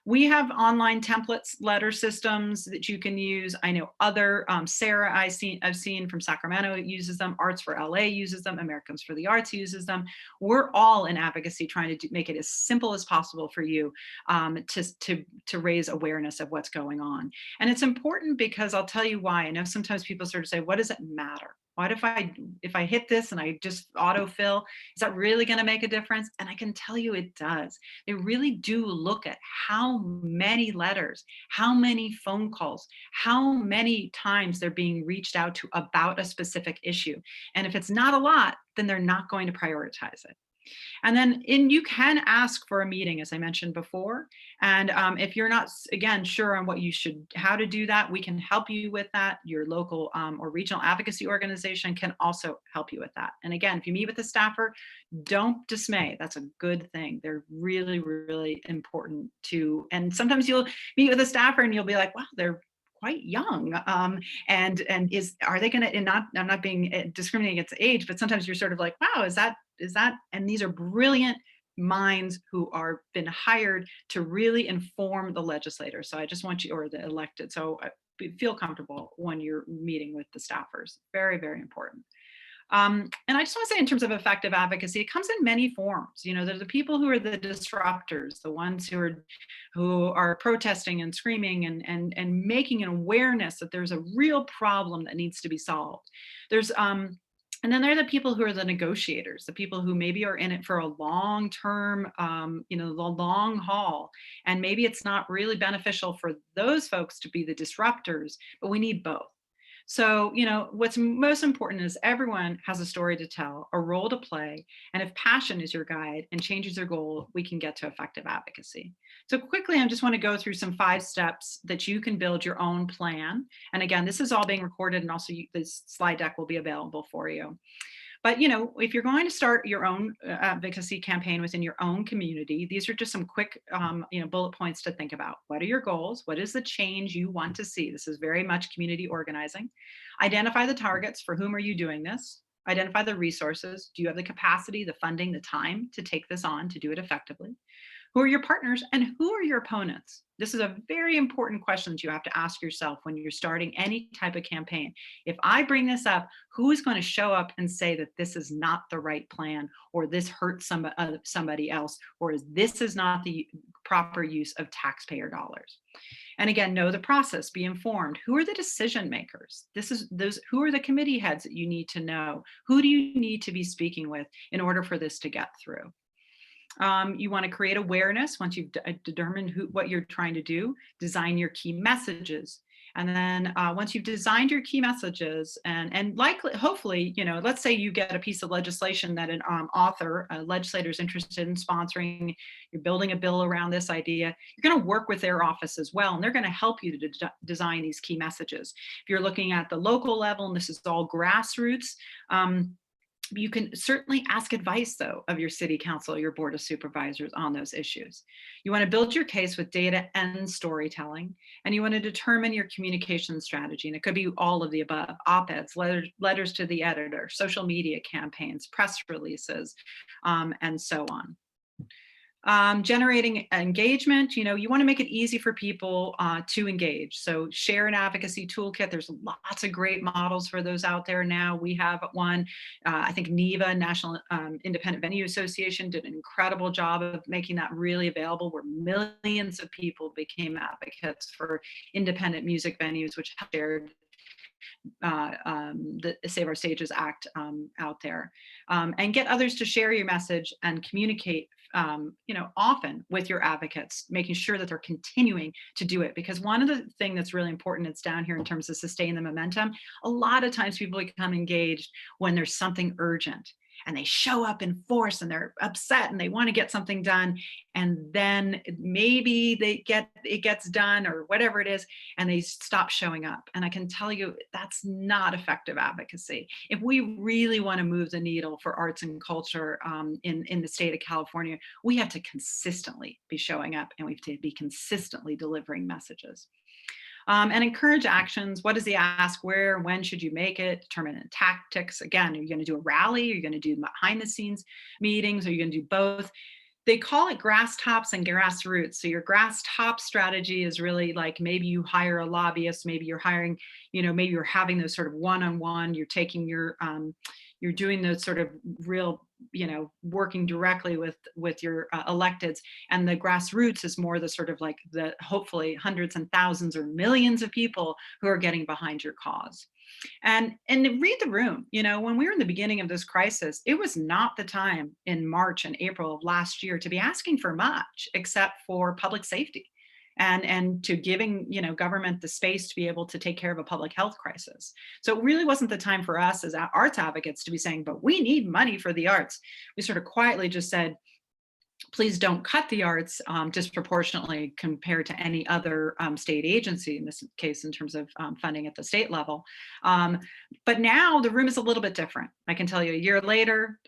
We have online templates, letter systems that you can use. I know other, Sarah, I've seen from Sacramento uses them, Arts for LA uses them, Americans for the Arts uses them. We're all in advocacy trying to make it as simple as possible for you to raise awareness of what's going on. And it's important because I'll tell you why. I know sometimes people sort of say, what does it matter? What if I hit this and I just autofill, is that really going to make a difference? And I can tell you it does. They really do look at how many letters, how many phone calls, how many times they're being reached out to about a specific issue. And if it's not a lot, then they're not going to prioritize it. And then you can ask for a meeting, as I mentioned before. And if you're not, again, sure on how to do that, we can help you with that. Your local or regional advocacy organization can also help you with that. And again, if you meet with a staffer, don't dismay. That's a good thing. They're really, really important to, and sometimes you'll meet with a staffer and you'll be like, wow, they're quite young. Are they going to, and I'm not being discriminating against age, but sometimes you're sort of like, wow, is that, and these are brilliant minds who are been hired to really inform the legislators. So I just want you, or the elected. So feel comfortable when you're meeting with the staffers. Very, very important. And I just want to say, in terms of effective advocacy, it comes in many forms. There's the people who are the disruptors, the ones who are protesting and screaming and making an awareness that there's a real problem that needs to be solved. And then there are the people who are the negotiators, the people who maybe are in it for a long term, the long haul. And maybe it's not really beneficial for those folks to be the disruptors, but we need both. So, what's most important is everyone has a story to tell, a role to play. And if passion is your guide and change is your goal, we can get to effective advocacy. So quickly, I just want to go through some 5 steps that you can build your own plan. And again, this is all being recorded, and also this slide deck will be available for you. But, if you're going to start your own advocacy campaign within your own community, these are just some quick, bullet points to think about. What are your goals? What is the change you want to see? This is very much community organizing. Identify the targets. For whom are you doing this? Identify the resources. Do you have the capacity, the funding, the time to take this on, to do it effectively? Who are your partners and who are your opponents? This is a very important question that you have to ask yourself when you're starting any type of campaign. If I bring this up, who is going to show up and say that this is not the right plan, or this hurts somebody else, or this is not the proper use of taxpayer dollars? And again, know the process, be informed. Who are the decision makers? Who are the committee heads that you need to know? Who do you need to be speaking with in order for this to get through? You want to create awareness. Once you've determined what you're trying to do, design your key messages. And then once you've designed your key messages, and likely, hopefully, let's say you get a piece of legislation that an a legislator is interested in sponsoring, you're building a bill around this idea, you're going to work with their office as well, and they're going to help you to design these key messages. If you're looking at the local level, and this is all grassroots, you can certainly ask advice, though, of your city council, your board of supervisors on those issues. You want to build your case with data and storytelling, and you want to determine your communication strategy. And it could be all of the above: op-eds, letters to the editor, social media campaigns, press releases, and so on. Generating engagement, you want to make it easy for people to engage. So share an advocacy toolkit. There's lots of great models for those out there now. We have one. I think NEVA, National Independent Venue Association, did an incredible job of making that really available, where millions of people became advocates for independent music venues, which shared the Save Our Stages Act out there, and get others to share your message and communicate often with your advocates, making sure that they're continuing to do it. Because one of the things that's really important, it's down here in terms of sustain the momentum. A lot of times people become engaged when there's something urgent, and they show up in force and they're upset and they want to get something done. And then maybe it gets done or whatever it is, and they stop showing up. And I can tell you that's not effective advocacy. If we really want to move the needle for arts and culture in the state of California, we have to consistently be showing up, and we have to be consistently delivering messages. And encourage actions. What is the ask? Where, when should you make it? Determine tactics. Again, are you going to do a rally? Are you going to do behind the scenes meetings? Are you going to do both? They call it grass tops and grassroots. So your grass top strategy is really like, maybe you hire a lobbyist, maybe you're hiring, maybe you're having those sort of one-on-one, you're taking you're doing those sort of real, working directly with your electeds. And the grassroots is more the sort of like the hopefully hundreds and thousands or millions of people who are getting behind your cause. And read the room. When we were in the beginning of this crisis, it was not the time in March and April of last year to be asking for much except for public safety and to giving government the space to be able to take care of a public health crisis. So it really wasn't the time for us as arts advocates to be saying, but we need money for the arts. We sort of quietly just said, please don't cut the arts disproportionately compared to any other state agency, in this case, in terms of funding at the state level. But now the room is a little bit different. I can tell you, a year later,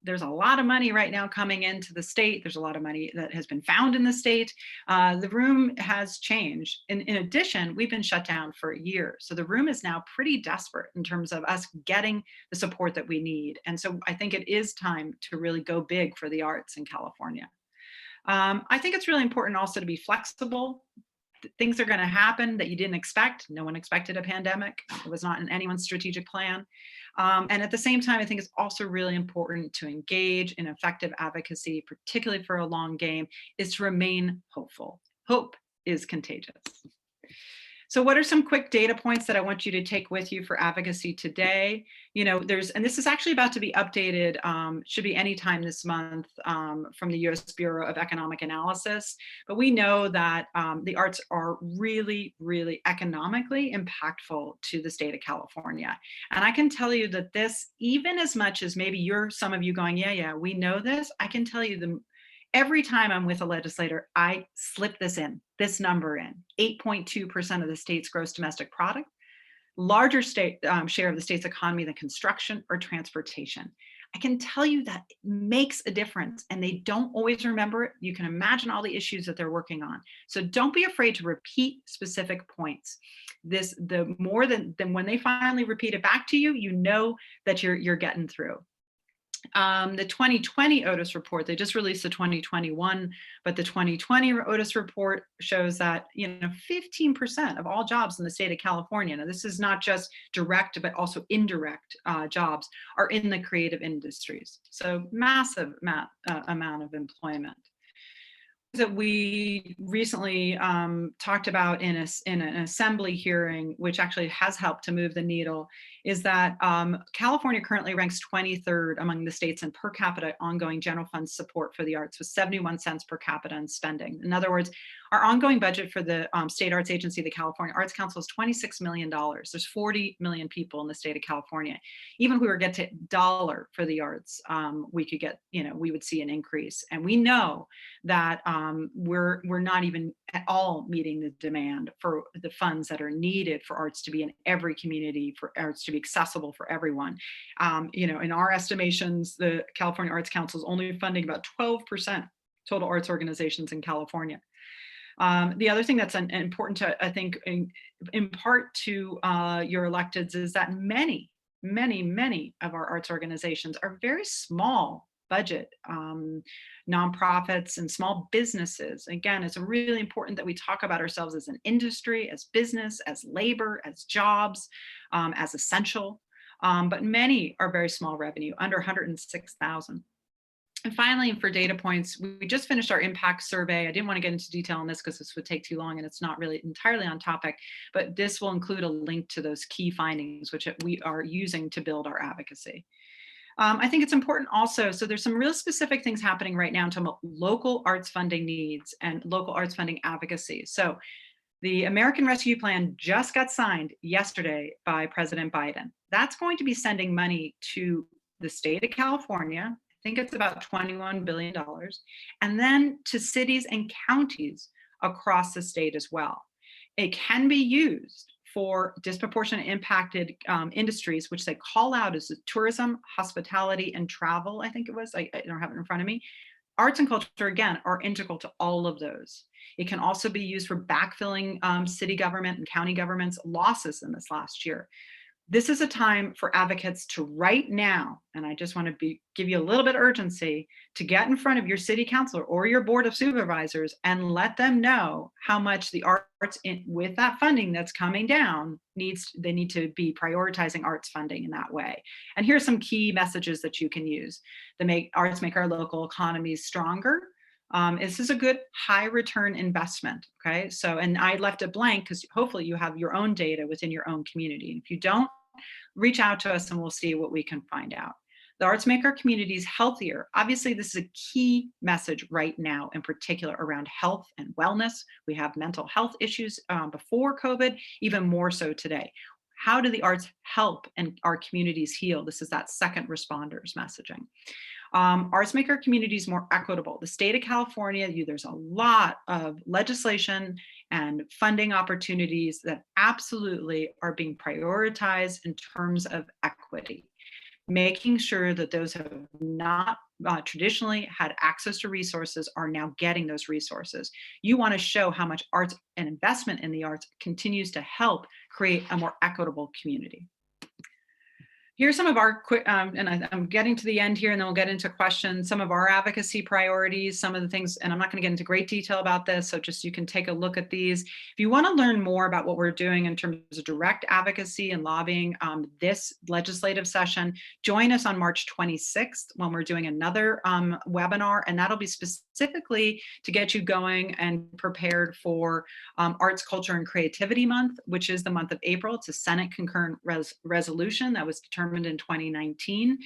there's a lot of money right now coming into the state. There's a lot of money that has been found in the state. The room has changed. In addition, we've been shut down for a year. So the room is now pretty desperate in terms of us getting the support that we need. And so I think it is time to really go big for the arts in California. I think it's really important also to be flexible. Things are going to happen that you didn't expect. No one expected a pandemic. It was not in anyone's strategic plan. And at the same time, I think it's also really important to engage in effective advocacy, particularly for a long game, is to remain hopeful. Hope is contagious. So what are some quick data points that I want you to take with you for advocacy today? And this is actually about to be updated, should be anytime this month, from the US Bureau of Economic Analysis. But we know that the arts are really, really economically impactful to the state of California. And I can tell you that this, even as much as maybe some of you going, yeah, we know this, I can tell you every time I'm with a legislator, I slip this number in, 8.2% of the state's gross domestic product, larger share of the state's economy than construction or transportation. I can tell you that it makes a difference, and they don't always remember it. You can imagine all the issues that they're working on. So don't be afraid to repeat specific points. The more than when they finally repeat it back to you, you know that you're getting through. The 2020 Otis report, they just released the 2021, but the 2020 Otis report shows that 15% of all jobs in the state of California, now this is not just direct but also indirect jobs, are in the creative industries. So massive amount of employment. That we recently talked about in an assembly hearing, which actually has helped to move the needle, is that California currently ranks 23rd among the states in per capita ongoing general fund support for the arts, with 71 cents per capita in spending. In other words, our ongoing budget for the state arts agency, the California Arts Council, is $26 million. There's 40 million people in the state of California. Even if we were to get to $1 for the arts, we could get, we would see an increase. And we know that we're not even at all meeting the demand for the funds that are needed for arts to be in every community, for arts to be accessible for everyone. In our estimations, the California Arts Council is only funding about 12% total arts organizations in California. The other thing that's important to, I think, impart to your electeds is that many of our arts organizations are very small budget, nonprofits and small businesses. Again, it's really important that we talk about ourselves as an industry, as business, as labor, as jobs, as essential. But many are very small revenue, under 106,000. And finally, for data points, we just finished our impact survey. I didn't want to get into detail on this because this would take too long and it's not really entirely on topic, but this will include a link to those key findings, which we are using to build our advocacy. I think it's important also, so there's some real specific things happening right now in terms of local arts funding needs and local arts funding advocacy. So the American Rescue Plan just got signed yesterday by President Biden. That's going to be sending money to the state of California. I think it's about $21 billion, and then to cities and counties across the state as well. It can be used for disproportionate impacted industries, which they call out as tourism, hospitality, and travel, I think it was. I don't have it in front of me. Arts and culture, again, are integral to all of those. It can also be used for backfilling city government and county government's losses in this last year. This is a time for advocates to right now, and I just want to give you a little bit of urgency, to get in front of your city councilor or your board of supervisors and let them know how much the arts, with that funding that's coming down, they need to be prioritizing arts funding in that way. And here's some key messages that you can use. Arts make our local economies stronger. This is a good high return investment, okay? So, and I left it blank because hopefully you have your own data within your own community. And if you don't, reach out to us and we'll see what we can find out. The arts make our communities healthier. Obviously, this is a key message right now, in particular around health and wellness. We have mental health issues before COVID, even more so today. How do the arts help and our communities heal? This is that second responders messaging. Arts make our communities more equitable. The state of California, there's a lot of legislation and funding opportunities that absolutely are being prioritized in terms of equity, making sure that those who have not traditionally had access to resources are now getting those resources. You want to show how much arts and investment in the arts continues to help create a more equitable community. Here's some of our quick, and I'm getting to the end here and then we'll get into questions, some of our advocacy priorities, some of the things, and I'm not going to get into great detail about this, so just you can take a look at these. If you want to learn more about what we're doing in terms of direct advocacy and lobbying this legislative session, join us on March 26th when we're doing another webinar, and that'll be specifically to get you going and prepared for Arts, Culture, and Creativity Month, which is the month of April. It's a Senate concurrent resolution that was determined in 2019.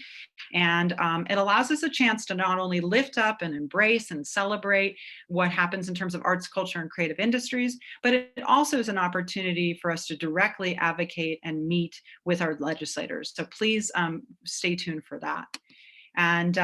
And it allows us a chance to not only lift up and embrace and celebrate what happens in terms of arts, culture, and creative industries, but it also is an opportunity for us to directly advocate and meet with our legislators. So please stay tuned for that. And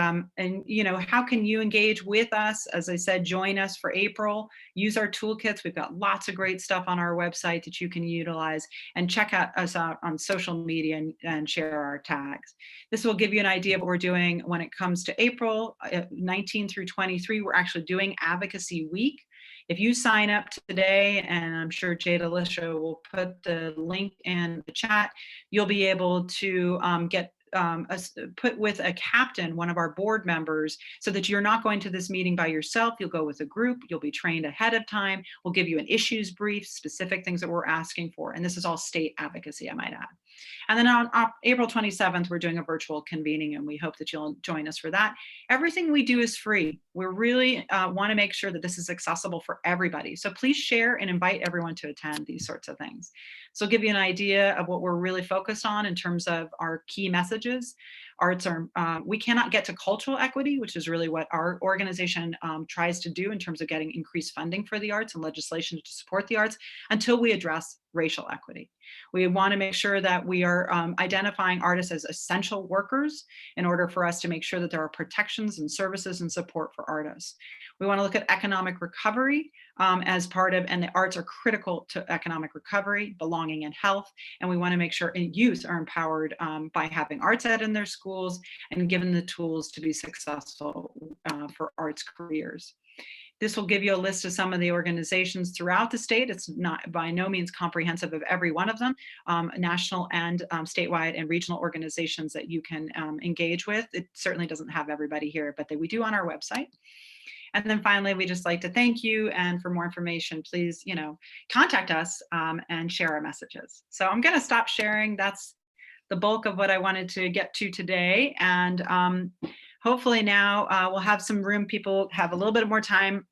you know, how can you engage with us? As I said, join us for April. Use our toolkits. We've got lots of great stuff on our website that you can utilize, and check us out on social media and share our tags. This will give you an idea of what we're doing when it comes to April 19 through 23. We're actually doing Advocacy Week. If you sign up today, and I'm sure Jada Lisha will put the link in the chat, you'll be able to get put with a captain, one of our board members, so that you're not going to this meeting by yourself. You'll go with a group. You'll be trained ahead of time. We'll give you an issues brief, specific things that we're asking for. And this is all state advocacy, I might add. And then on April 27th, we're doing a virtual convening, and we hope that you'll join us for that. Everything we do is free. We really want to make sure that this is accessible for everybody. So please share and invite everyone to attend these sorts of things. So I'll give you an idea of what we're really focused on in terms of our key messages. Arts are, we cannot get to cultural equity, which is really what our organization tries to do in terms of getting increased funding for the arts and legislation to support the arts, until we address racial equity. We want to make sure that we are identifying artists as essential workers in order for us to make sure that there are protections and services and support for artists. We want to look at economic recovery as part of, and the arts are critical to economic recovery, belonging, and health. And we want to make sure youth are empowered by having arts ed in their schools and given the tools to be successful for arts careers. This will give you a list of some of the organizations throughout the state. It's not by no means comprehensive of every one of them, national and statewide and regional organizations that you can engage with. It certainly doesn't have everybody here, but we do on our website. And then finally, we just like to thank you. And for more information, please, contact us and share our messages. So I'm going to stop sharing. That's the bulk of what I wanted to get to today. And hopefully now we'll have some room. People have a little bit more time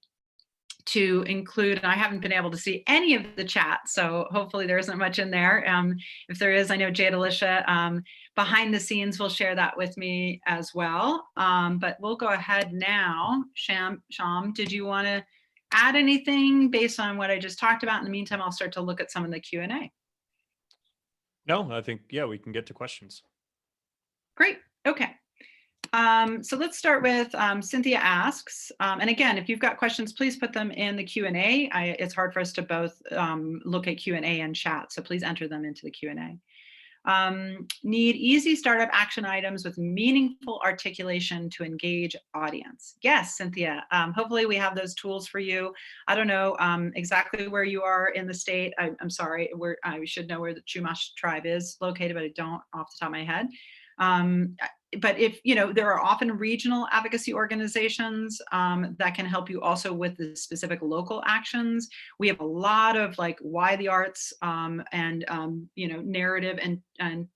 to include, and I haven't been able to see any of the chat, so hopefully there isn't much in there. If there is, I know Jade Alicia behind the scenes will share that with me as well. But we'll go ahead now. Sham, did you want to add anything based on what I just talked about? In the meantime, I'll start to look at some of the Q&A. No, I think, yeah, we can get to questions. Great. Okay. So let's start with Cynthia asks, and again, if you've got questions, please put them in the Q&A. It's hard for us to both look at Q&A and chat, so please enter them into the Q&A. Need easy startup action items with meaningful articulation to engage audience. Yes, Cynthia, hopefully we have those tools for you. I don't know exactly where you are in the state. I'm sorry, I should know where the Chumash tribe is located, but I don't off the top of my head. But if, there are often regional advocacy organizations that can help you also with the specific local actions. We have a lot of why the arts and, narrative and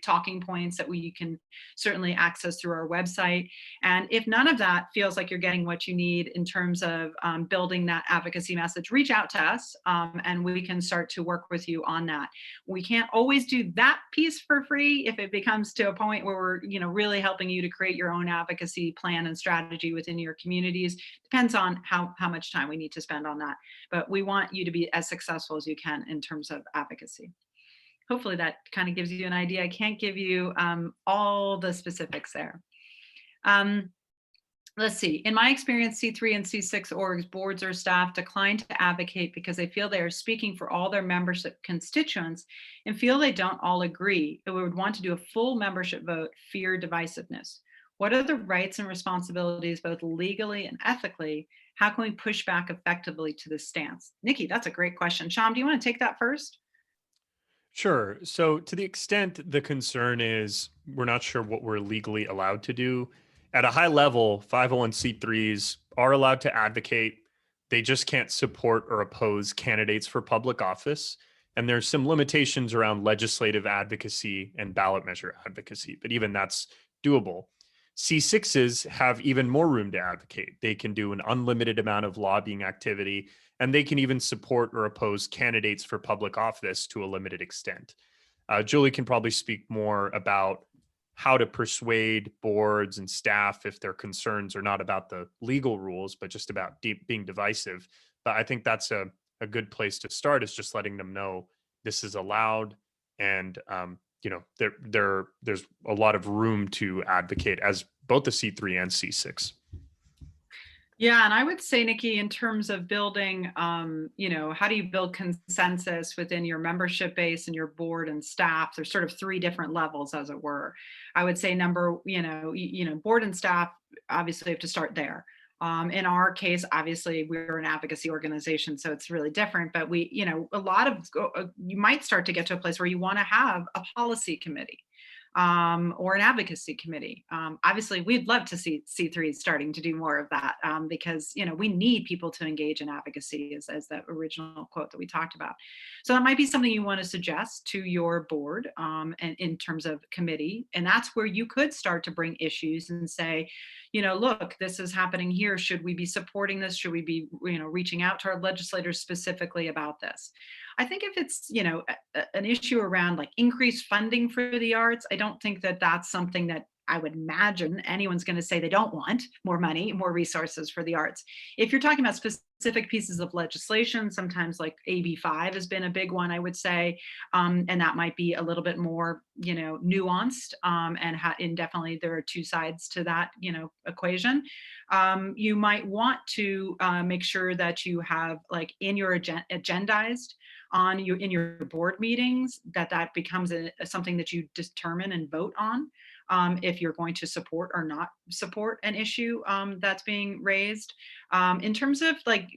talking points that we can certainly access through our website. And if none of that feels like you're getting what you need in terms of building that advocacy message, reach out to us and we can start to work with you on that. We can't always do that piece for free if it becomes to a point where we're, really helping you to create your own advocacy plan and strategy within your communities. Depends on how much time we need to spend on that. But we want you to be as successful as you can in terms of advocacy. Hopefully that kind of gives you an idea. I can't give you all the specifics there. Let's see. In my experience, C3 and C6 orgs, boards or staff decline to advocate because they feel they are speaking for all their membership constituents and feel they don't all agree. They would want to do a full membership vote, fear divisiveness. What are the rights and responsibilities, both legally and ethically? How can we push back effectively to this stance? Nikki, that's a great question. Sham, do you want to take that first? Sure. So to the extent the concern is we're not sure what we're legally allowed to do, at a high level, 501c3s are allowed to advocate. They just can't support or oppose candidates for public office. And there's some limitations around legislative advocacy and ballot measure advocacy, but even that's doable. C6s have even more room to advocate. They can do an unlimited amount of lobbying activity, and they can even support or oppose candidates for public office to a limited extent. Julie can probably speak more about how to persuade boards and staff if their concerns are not about the legal rules, but just about being divisive. But I think that's a good place to start, is just letting them know this is allowed. And, there's a lot of room to advocate as both the C3 and C6. Yeah, and I would say, Nikki, in terms of building, how do you build consensus within your membership base and your board and staff? There's sort of three different levels, as it were. I would say board and staff obviously have to start there. In our case, obviously, we're an advocacy organization, so it's really different. But you might start to get to a place where you want to have a policy committee. Or an advocacy committee. Obviously, we'd love to see C3 starting to do more of that because, we need people to engage in advocacy as that original quote that we talked about. So that might be something you want to suggest to your board and in terms of committee. And that's where you could start to bring issues and say, look, this is happening here. Should we be supporting this? Should we be, reaching out to our legislators specifically about this? I think if it's, an issue around increased funding for the arts, I don't think that that's something that I would imagine anyone's going to say they don't want more money, more resources for the arts. If you're talking about specific pieces of legislation, sometimes like AB 5 has been a big one, I would say, and that might be a little bit more, nuanced, and definitely there are two sides to that, equation. You might want to make sure that you have in your agendized in your board meetings, that becomes something that you determine and vote on. if you're going to support or not support an issue that's being raised. In terms of like,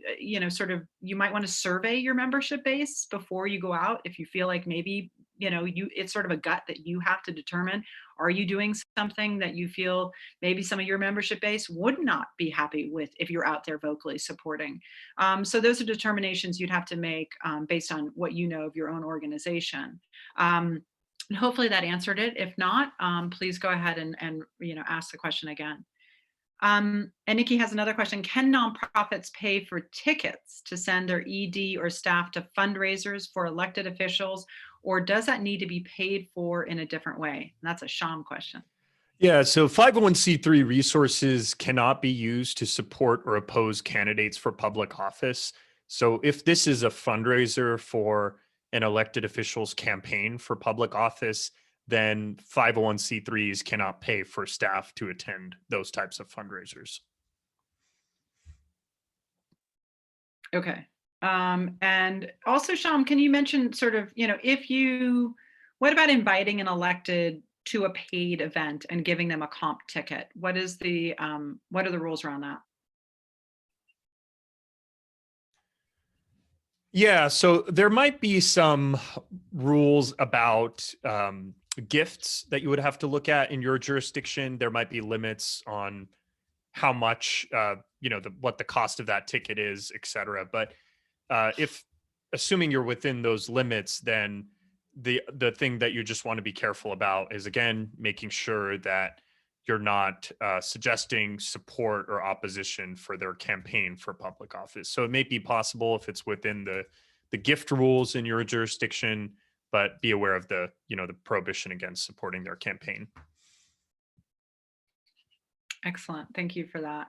sort of, you might want to survey your membership base before you go out if you feel like maybe, it's sort of a gut that you have to determine, are you doing something that you feel maybe some of your membership base would not be happy with if you're out there vocally supporting. So those are determinations you'd have to make based on what you know of your own organization. And hopefully that answered it. If not, please go ahead and ask the question again. And Nikki has another question. Can nonprofits pay for tickets to send their ED or staff to fundraisers for elected officials, or does that need to be paid for in a different way? And that's a Sham question. Yeah, so 501c3 resources cannot be used to support or oppose candidates for public office. So if this is a fundraiser for an elected official's campaign for public office, then 501c3s cannot pay for staff to attend those types of fundraisers. Okay. And also, Sham, can you mention sort of, what about inviting an elected to a paid event and giving them a comp ticket? What are the rules around that? Yeah, so there might be some rules about gifts that you would have to look at in your jurisdiction. There might be limits on how much, what the cost of that ticket is, et cetera. But if assuming you're within those limits, then the thing that you just want to be careful about is, again, making sure that you're not suggesting support or opposition for their campaign for public office. So it may be possible if it's within the gift rules in your jurisdiction, but be aware of the prohibition against supporting their campaign. Excellent. Thank you for that.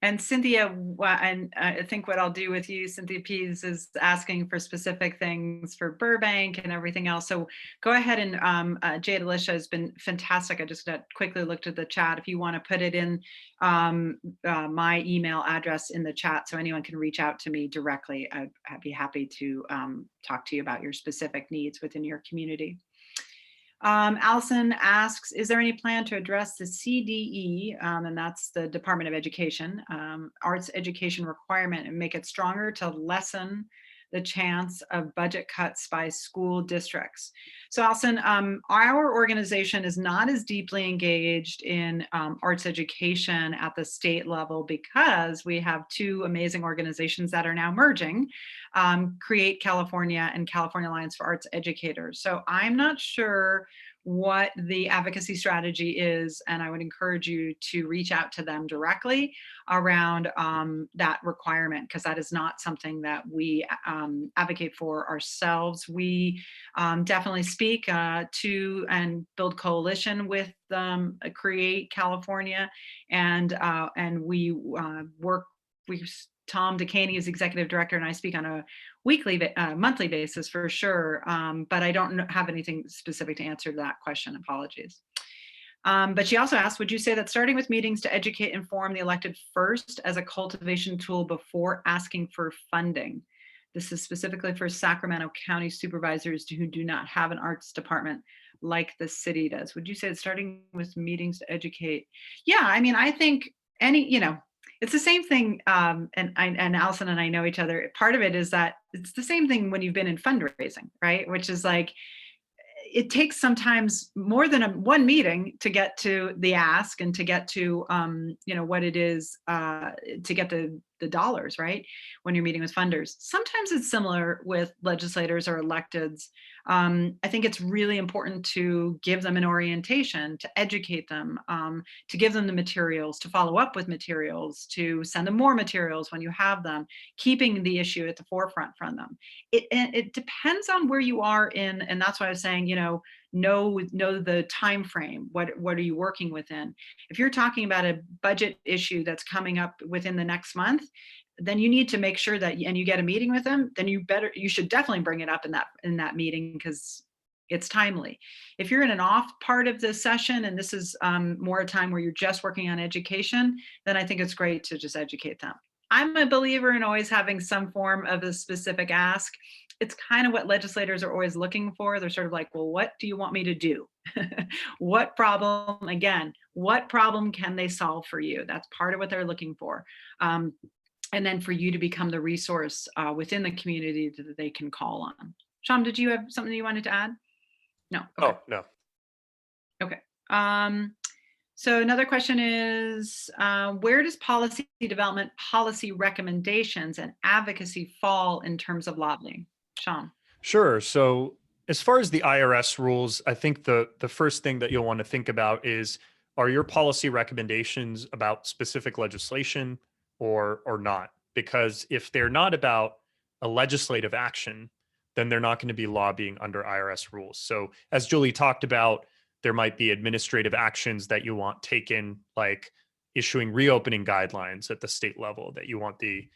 And Cynthia, and I think what I'll do with you, Cynthia Pease, is asking for specific things for Burbank and everything else. So go ahead and Jade Alicia has been fantastic. I just quickly looked at the chat. If you want to put it in my email address in the chat so anyone can reach out to me directly, I'd be happy to talk to you about your specific needs within your community. Allison asks, is there any plan to address the CDE, and that's the Department of Education, arts education requirement and make it stronger to lessen the chance of budget cuts by school districts? So Allison, our organization is not as deeply engaged in arts education at the state level because we have two amazing organizations that are now merging, Create California and California Alliance for Arts Educators. So I'm not sure what the advocacy strategy is, and I would encourage you to reach out to them directly around that requirement, because that is not something that we advocate for ourselves. We definitely speak to and build coalition with Create California, and we work. Tom DeCaney is executive director, and I speak on a monthly basis for sure. But I don't have anything specific to answer that question. Apologies. But she also asked, would you say that starting with meetings to educate, inform the elected first as a cultivation tool before asking for funding? This is specifically for Sacramento County supervisors who do not have an arts department like the city does. Would you say that starting with meetings to educate? Yeah, I mean, I think it's the same thing, and Allison and I know each other. Part of it is that it's the same thing when you've been in fundraising, right? Which is like, it takes sometimes more than one meeting to get to the ask and to get to, what it is, to get the dollars, right? When you're meeting with funders. Sometimes it's similar with legislators or electeds. I think it's really important to give them an orientation, to educate them, to give them the materials, to follow up with materials, to send them more materials when you have them, keeping the issue at the forefront from them. It depends on where you are in, and that's why I was saying, know the time frame. What are you working within? If you're talking about a budget issue that's coming up within the next month, then you need to make sure that, and you get a meeting with them, then you should definitely bring it up in that meeting, because it's timely. If you're in an off part of the session and this is more a time where you're just working on education, then I think it's great to just educate them. I'm a believer in always having some form of a specific ask. It's kind of what legislators are always looking for. They're sort of like, well, what do you want me to do? What problem, again, what problem can they solve for you? That's part of what they're looking for. Um, and then for you to become the resource within the community that they can call on. Sham, did you have something you wanted to add? No. Okay. Oh, no. Okay. So another question is, where does policy development, policy recommendations, and advocacy fall in terms of lobbying? Sean. Sure. So as far as the IRS rules, I think the first thing that you'll want to think about is, are your policy recommendations about specific legislation or not? Because if they're not about a legislative action, then they're not going to be lobbying under IRS rules. So as Julie talked about, there might be administrative actions that you want taken, like issuing reopening guidelines at the state level that you want the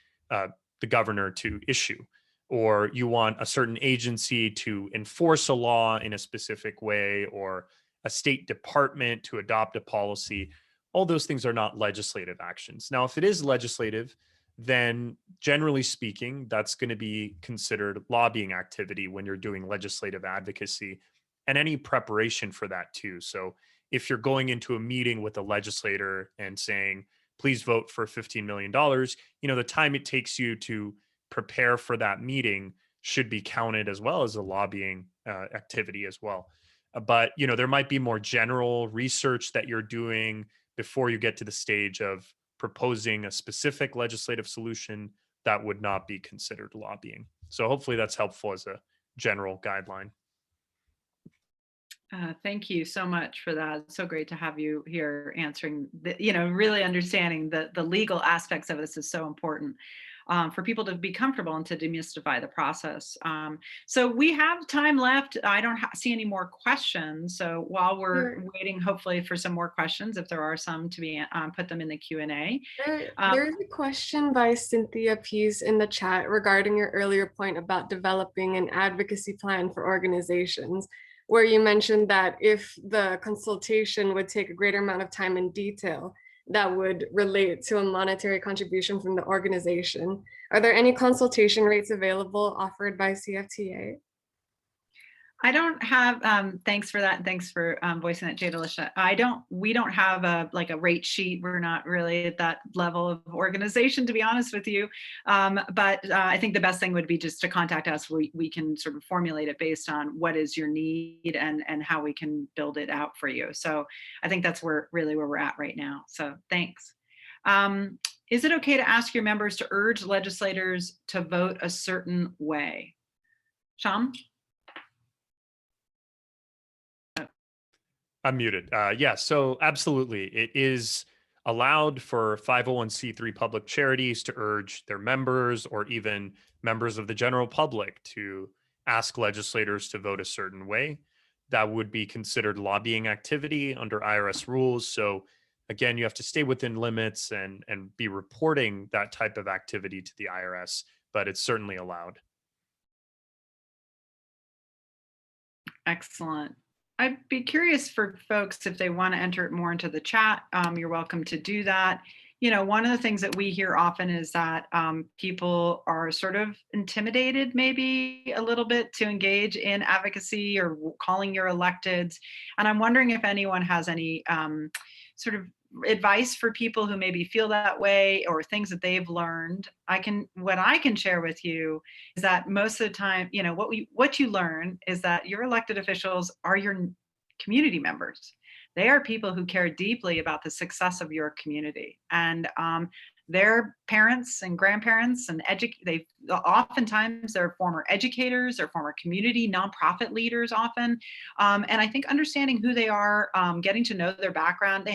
governor to issue, or you want a certain agency to enforce a law in a specific way, or a state department to adopt a policy. All those things are not legislative actions. Now, if it is legislative, then generally speaking, that's going to be considered lobbying activity when you're doing legislative advocacy, and any preparation for that too. So if you're going into a meeting with a legislator and saying, please vote for $15 million, the time it takes you to prepare for that meeting should be counted as well as a lobbying activity as well. But there might be more general research that you're doing before you get to the stage of proposing a specific legislative solution that would not be considered lobbying. So hopefully that's helpful as a general guideline. Thank you so much for that. It's so great to have you here answering, really understanding the legal aspects of this is so important for people to be comfortable and to demystify the process. So we have time left. I don't see any more questions. So while we're waiting, hopefully for some more questions, if there are some to be put them in the Q&A. There's a question by Cynthia Pease in the chat regarding your earlier point about developing an advocacy plan for organizations, where you mentioned that if the consultation would take a greater amount of time and detail, that would relate to a monetary contribution from the organization. Are there any consultation rates available offered by CFTA? I don't have, thanks for that. And thanks for voicing that, Jay Delisha. We don't have a rate sheet. We're not really at that level of organization, to be honest with you. But I think the best thing would be just to contact us. We can sort of formulate it based on what is your need and how we can build it out for you. So I think that's really where we're at right now. So thanks. Is it okay to ask your members to urge legislators to vote a certain way? Sham? I'm muted. Yeah, so absolutely. It is allowed for 501c3 public charities to urge their members or even members of the general public to ask legislators to vote a certain way. That would be considered lobbying activity under IRS rules. So again, you have to stay within limits and be reporting that type of activity to the IRS, but it's certainly allowed. Excellent. I'd be curious for folks if they want to enter it more into the chat. You're welcome to do that. One of the things that we hear often is that people are sort of intimidated maybe a little bit to engage in advocacy or calling your electeds. And I'm wondering if anyone has any sort of advice for people who maybe feel that way or things that they've learned. What I can share with you is that most of the time, what you learn is that your elected officials are your community members. They are people who care deeply about the success of your community, and their parents and grandparents and oftentimes they're former educators, they're former community nonprofit leaders often. And I think understanding who they are, getting to know their background,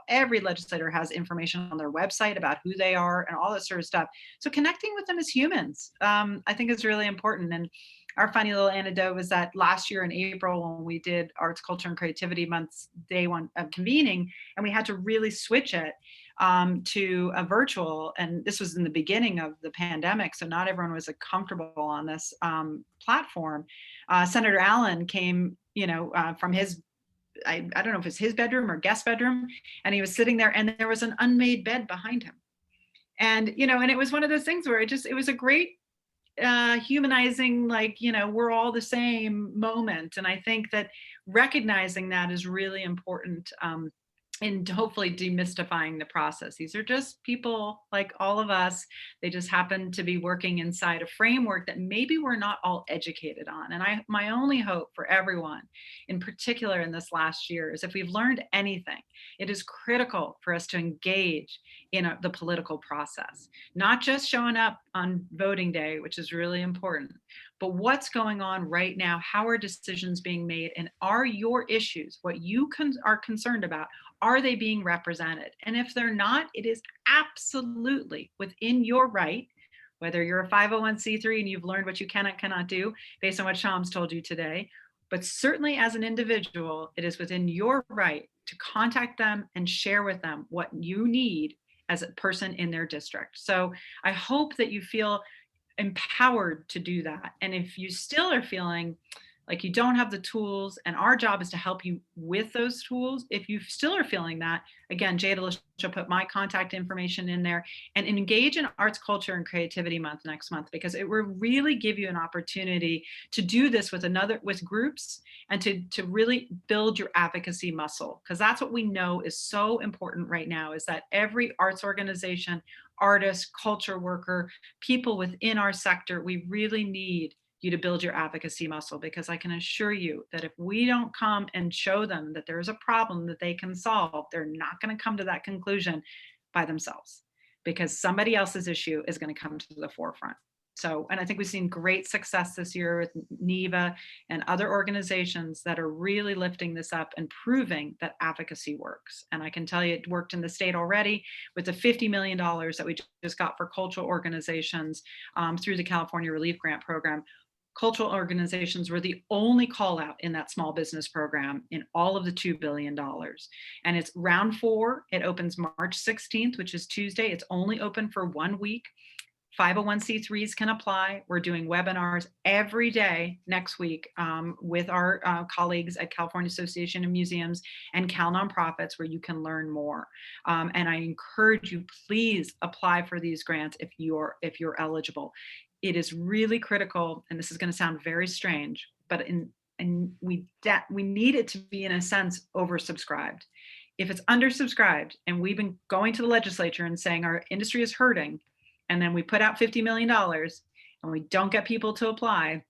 every legislator has information on their website about who they are and all that sort of stuff. So connecting with them as humans, I think is really important. And our funny little anecdote was that last year in April, when we did Arts, Culture, and Creativity Month's day one of convening, and we had to really switch it to a virtual, and this was in the beginning of the pandemic, so not everyone was comfortable on this platform. Senator Allen came, from his, I don't know if it's his bedroom or guest bedroom, and he was sitting there and there was an unmade bed behind him. And, and it was one of those things where it was a great humanizing, like, we're all the same moment. And I think that recognizing that is really important, in hopefully demystifying the process. These are just people like all of us. They just happen to be working inside a framework that maybe we're not all educated on. And my only hope for everyone, in particular in this last year, is if we've learned anything, it is critical for us to engage in the political process, not just showing up on voting day, which is really important, but what's going on right now? How are decisions being made? And are your issues, what you are concerned about, are they being represented? And if they're not, it is absolutely within your right, whether you're a 501c3 and you've learned what you can and cannot do based on what Sham's told you today, but certainly as an individual, it is within your right to contact them and share with them what you need as a person in their district. So I hope that you feel empowered to do that. And if you still are feeling like you don't have the tools, and our job is to help you with those tools, if you still are feeling that, again, Jada will put my contact information in there, and engage in Arts, Culture, and Creativity Month next month, because it will really give you an opportunity to do this with groups, and to really build your advocacy muscle, because that's what we know is so important right now, is that every arts organization, artist, culture worker, people within our sector, we really need you to build your advocacy muscle, because I can assure you that if we don't come and show them that there's a problem that they can solve, they're not going to come to that conclusion by themselves, because somebody else's issue is going to come to the forefront. So, and I think we've seen great success this year with NEVA and other organizations that are really lifting this up and proving that advocacy works. And I can tell you it worked in the state already with the $50 million that we just got for cultural organizations through the California Relief Grant Program. Cultural organizations were the only call out in that small business program in all of the $2 billion. And it's round 4. It opens March 16th, which is Tuesday. It's only open for 1 week. 501c3s can apply. We're doing webinars every day next week with our colleagues at California Association of Museums and Cal Nonprofits, where you can learn more. And I encourage you, please apply for these grants if you're eligible. It is really critical, and this is going to sound very strange, but we need it to be, in a sense, oversubscribed. If it's undersubscribed, and we've been going to the legislature and saying our industry is hurting, and then we put out $50 million and we don't get people to apply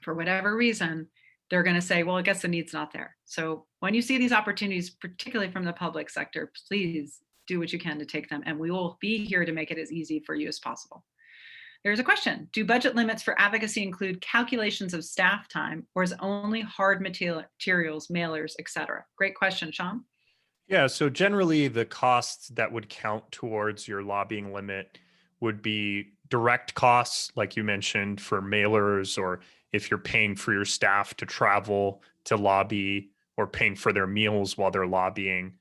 for whatever reason, they're going to say, well, I guess the need's not there. So when you see these opportunities, particularly from the public sector, please do what you can to take them, and we will be here to make it as easy for you as possible. There's a question. Do budget limits for advocacy include calculations of staff time, or is it only hard materials, mailers, etc.? Great question, Sean. Yeah, so generally the costs that would count towards your lobbying limit would be direct costs, like you mentioned, for mailers, or if you're paying for your staff to travel to lobby, or paying for their meals while they're lobbying.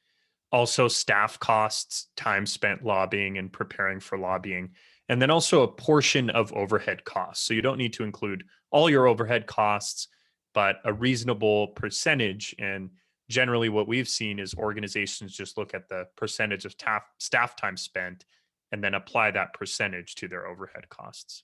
Also staff costs, time spent lobbying and preparing for lobbying. And then also a portion of overhead costs. So you don't need to include all your overhead costs, but a reasonable percentage. And generally what we've seen is organizations just look at the percentage of staff time spent and then apply that percentage to their overhead costs.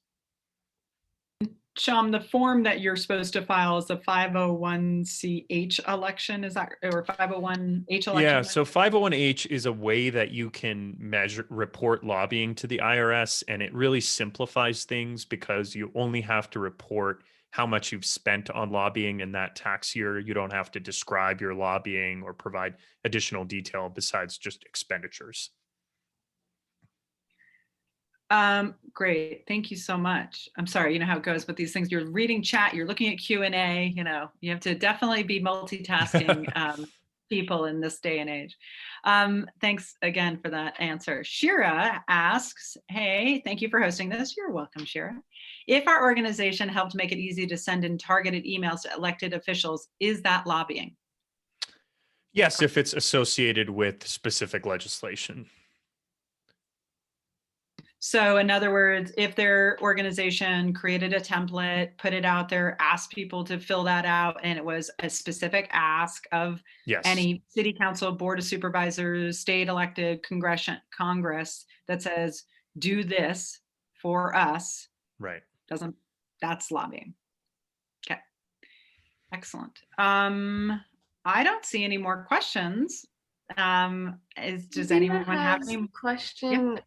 Sham, the form that you're supposed to file is the 501c(h) election, is that, or 501h election? Yeah, so 501h is a way that you can report lobbying to the IRS, and it really simplifies things because you only have to report how much you've spent on lobbying in that tax year. You don't have to describe your lobbying or provide additional detail besides just expenditures. Great. Thank you so much. I'm sorry, you know how it goes with these things. You're reading chat, you're looking at Q&A, you have to definitely be multitasking people in this day and age. Thanks again for that answer. Shira asks, hey, thank you for hosting this. You're welcome, Shira. If our organization helped make it easy to send in targeted emails to elected officials, is that lobbying? Yes, if it's associated with specific legislation. So in other words, if their organization created a template, put it out there, asked people to fill that out, and it was a specific ask of any city council, board of supervisors, state elected Congress that says, do this for us, Right. that's lobbying. Okay, excellent. I don't see any more questions. Does Dina anyone have has any? a question.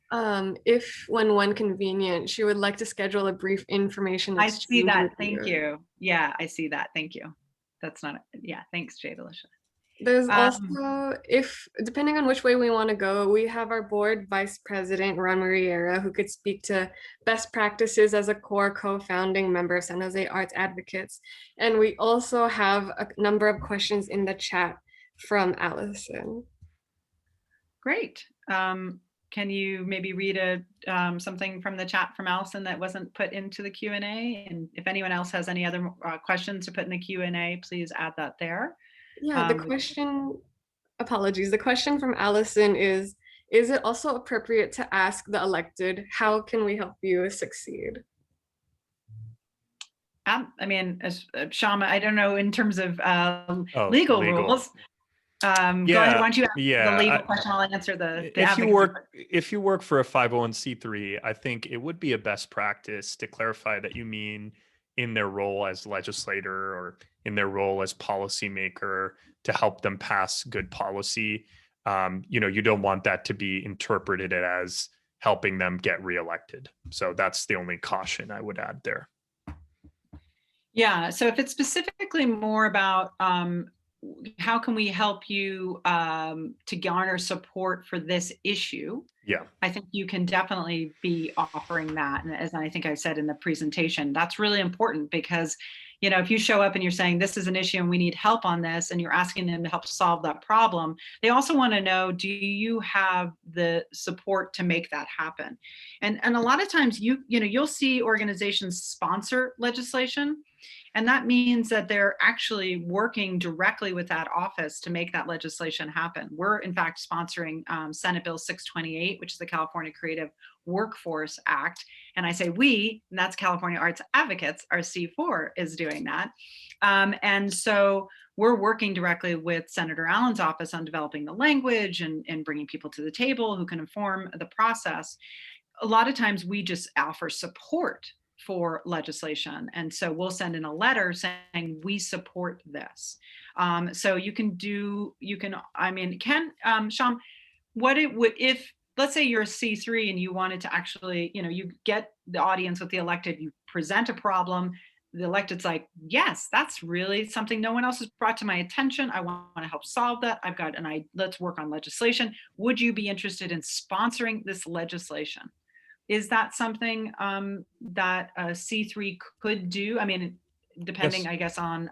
If when one convenient, she would like to schedule a brief information I see exchange that. with Thank you. you. Yeah, I see that. Thank you. That's not, yeah, thanks, Jay Delisha. There's Um, also, if depending on which way we want to go, we have our board vice president, Ron Mariera, who could speak to best practices as a core co-founding member of San Jose Arts Advocates. And we also have a number of questions in the chat from Allison. Great. Can you maybe read something from the chat from Allison that wasn't put into the Q&A? And if anyone else has any other questions to put in the Q&A, please add that there. Yeah, the question, apologies, the question from Allison is it also appropriate to ask the elected, how can we help you succeed? I mean, Shama, I don't know in terms of Legal. rules. Go ahead. Yeah, Why don't you ask the legal yeah. question? I'll answer the If you advocacy. if you work for a 501c3, I think it would be a best practice to clarify that you mean in their role as legislator or in their role as policymaker to help them pass good policy. You know, you don't want that to be interpreted as helping them get reelected. So that's the only caution I would add there. Yeah, so if it's specifically more about how can we help you to garner support for this issue? Yeah, I think you can definitely be offering that. And as I think I said in the presentation, that's really important because, you know, if you show up and you're saying this is an issue and we need help on this, and you're asking them to help solve that problem, they also want to know, do you have the support to make that happen? And a lot of times you'll see organizations sponsor legislation. And that means that they're actually working directly with that office to make that legislation happen. We're in fact sponsoring Senate Bill 628, which is the California Creative Workforce Act. And I say we, and that's California Arts Advocates, our C4 is doing that. And so we're working directly with Senator Allen's office on developing the language and bringing people to the table who can inform the process. A lot of times we just offer support for legislation. And so we'll send in a letter saying we support this. So Sham, what it would, if, let's say you're a C3 and you wanted to actually, you get the audience with the elected, you present a problem, the elected's like, yes, that's really something no one else has brought to my attention. I want to help solve that. Let's work on legislation. Would you be interested in sponsoring this legislation? Is that something that a C3 could do? I mean, depending, yes. I guess, on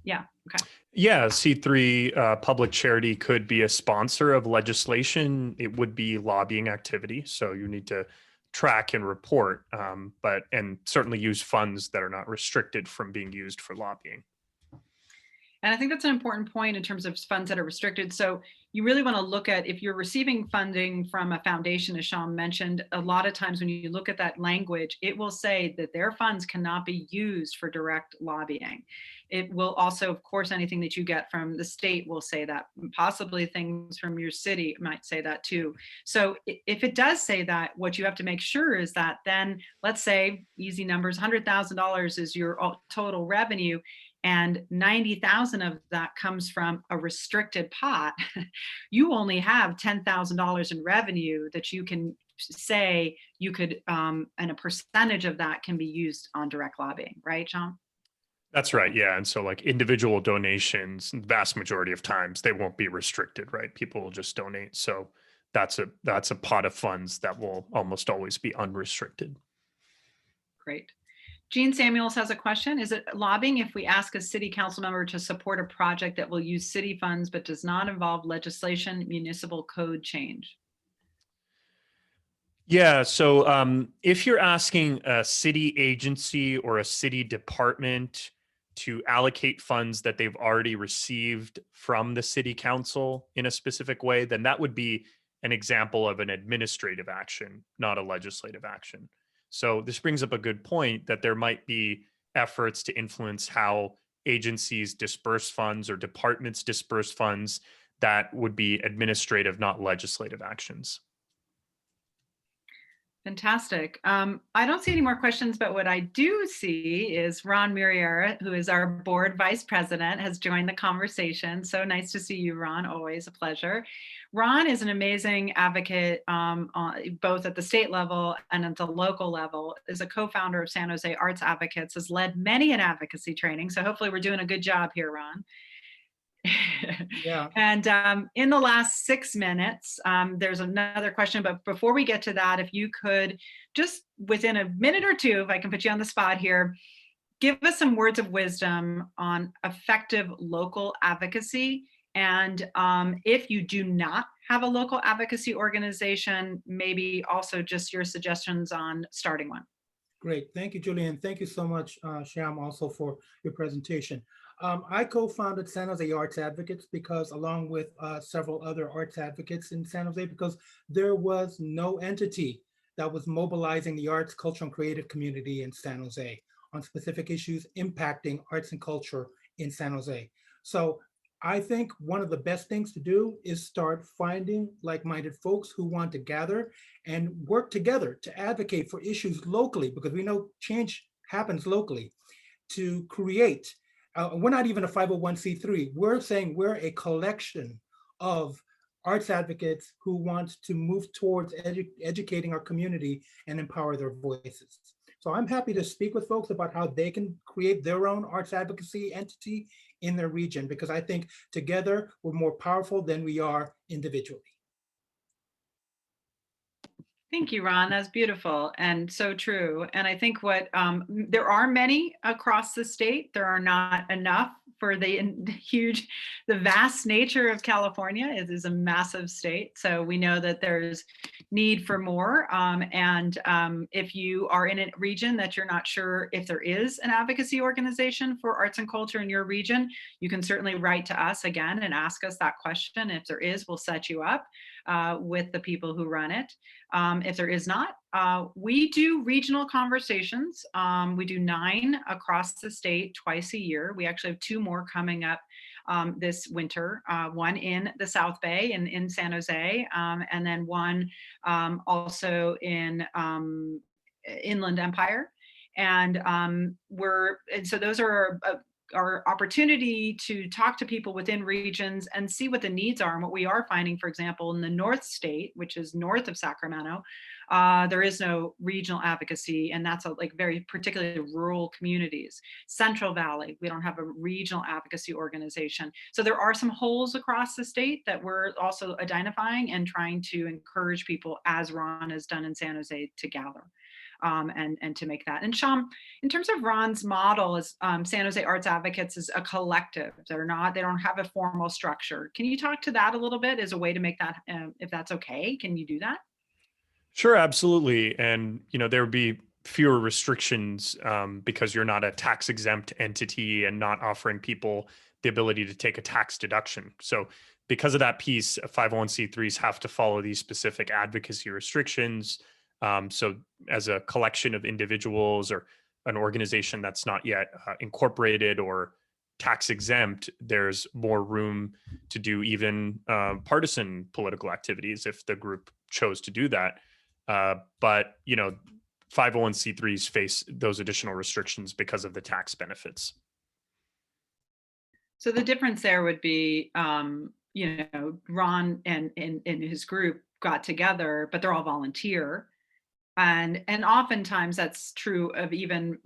yeah, okay. Yeah, C3 public charity could be a sponsor of legislation. It would be lobbying activity. So you need to track and report, and certainly use funds that are not restricted from being used for lobbying. And I think that's an important point in terms of funds that are restricted. So you really want to look at, if you're receiving funding from a foundation, as Sean mentioned, a lot of times when you look at that language, it will say that their funds cannot be used for direct lobbying. It will also, of course, anything that you get from the state will say that, possibly things from your city might say that too. So if it does say that, what you have to make sure is that then, let's say, easy numbers, $100,000 is your total revenue, and 90,000 of that comes from a restricted pot, you only have $10,000 in revenue that you can say you could, and a percentage of that can be used on direct lobbying, right, John? That's right. Yeah. And so like individual donations, vast majority of times they won't be restricted, right? People will just donate. So that's a pot of funds that will almost always be unrestricted. Great. Jean Samuels has a question. Is it lobbying if we ask a city council member to support a project that will use city funds but does not involve legislation, municipal code change? Yeah. So if you're asking a city agency or a city department to allocate funds that they've already received from the city council in a specific way, then that would be an example of an administrative action, not a legislative action. So this brings up a good point that there might be efforts to influence how agencies disperse funds or departments disperse funds that would be administrative, not legislative actions. Fantastic. I don't see any more questions, but what I do see is Ron Muriera, who is our board vice president, has joined the conversation. So nice to see you, Ron. Always a pleasure. Ron is an amazing advocate, both at the state level and at the local level. Is a co-founder of San Jose Arts Advocates, has led many an advocacy training. So hopefully we're doing a good job here, Ron. Yeah. And in the last 6 minutes, there's another question, but before we get to that, if you could just within a minute or two, if I can put you on the spot here, give us some words of wisdom on effective local advocacy. And if you do not have a local advocacy organization, maybe also just your suggestions on starting one. Great. Thank you, Julian. Thank you so much, Shyam, also for your presentation. I co-founded San Jose Arts Advocates because along with several other arts advocates in San Jose, because there was no entity that was mobilizing the arts, culture, and creative community in San Jose on specific issues impacting arts and culture in San Jose. So I think one of the best things to do is start finding like-minded folks who want to gather and work together to advocate for issues locally, because we know change happens locally, to create. We're not even a 501c3. We're saying we're a collection of arts advocates who want to move towards educating our community and empower their voices. So I'm happy to speak with folks about how they can create their own arts advocacy entity in their region, because I think together we're more powerful than we are individually. Thank you, Ron. That's beautiful and so true. And I think there are many across the state. There are not enough for the vast nature of California. It is a massive state. So we know that there's need for more. If you are in a region that you're not sure if there is an advocacy organization for arts and culture in your region, you can certainly write to us again and ask us that question. If there is, we'll set you up with the people who run it. If there is not, we do regional conversations. We do 9 across the state twice a year. We actually have 2 more coming up this winter, one in the South Bay in San Jose, and then one also in Inland Empire. And so those are our opportunity to talk to people within regions and see what the needs are. And what we are finding, for example, in the North State, which is north of Sacramento, there is no regional advocacy, and that's very particularly rural communities. Central Valley, we don't have a regional advocacy organization. So there are some holes across the state that we're also identifying and trying to encourage people, as Ron has done in San Jose, to gather. And to make that. And Sham, in terms of Ron's model, is San Jose Arts Advocates is a collective. They don't have a formal structure. Can you talk to that a little bit as a way to make that, if that's okay? Can you do that? Sure, absolutely. And there would be fewer restrictions because you're not a tax exempt entity and not offering people the ability to take a tax deduction. So because of that piece, 501c3s have to follow these specific advocacy restrictions. So as a collection of individuals or an organization that's not yet incorporated or tax exempt, there's more room to do even partisan political activities if the group chose to do that. But 501c3s face those additional restrictions because of the tax benefits. So the difference there would be, Ron and his group got together, but they're all volunteer. And oftentimes that's true of even,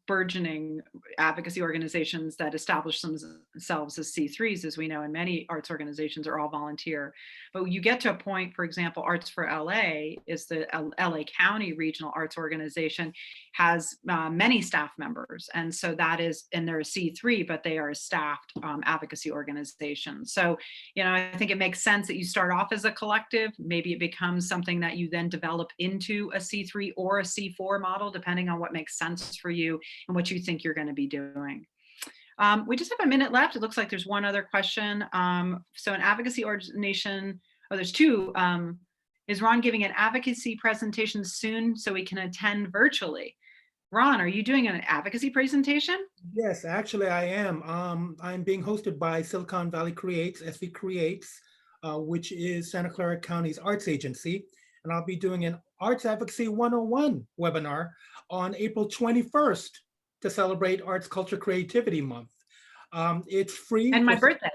burgeoning advocacy organizations that establish themselves as C3s, as we know, and many arts organizations are all volunteer. But you get to a point, for example, Arts for LA is the LA County Regional Arts Organization, has many staff members. And so that is, and they're a C3, but they are a staffed advocacy organization. So, I think it makes sense that you start off as a collective. Maybe it becomes something that you then develop into a C3 or a C4 model, depending on what makes sense for you and what you think you're going to be doing. We just have a minute left. It looks like there's one other question. So an advocacy ordination, there's 2. Is Ron giving an advocacy presentation soon so we can attend virtually? Ron, are you doing an advocacy presentation? Yes, actually I am. I'm being hosted by Silicon Valley Creates, SV Creates, which is Santa Clara County's arts agency. And I'll be doing an Arts Advocacy 101 webinar on April 21st to celebrate Arts, Culture, Creativity Month. It's free. And my birthday.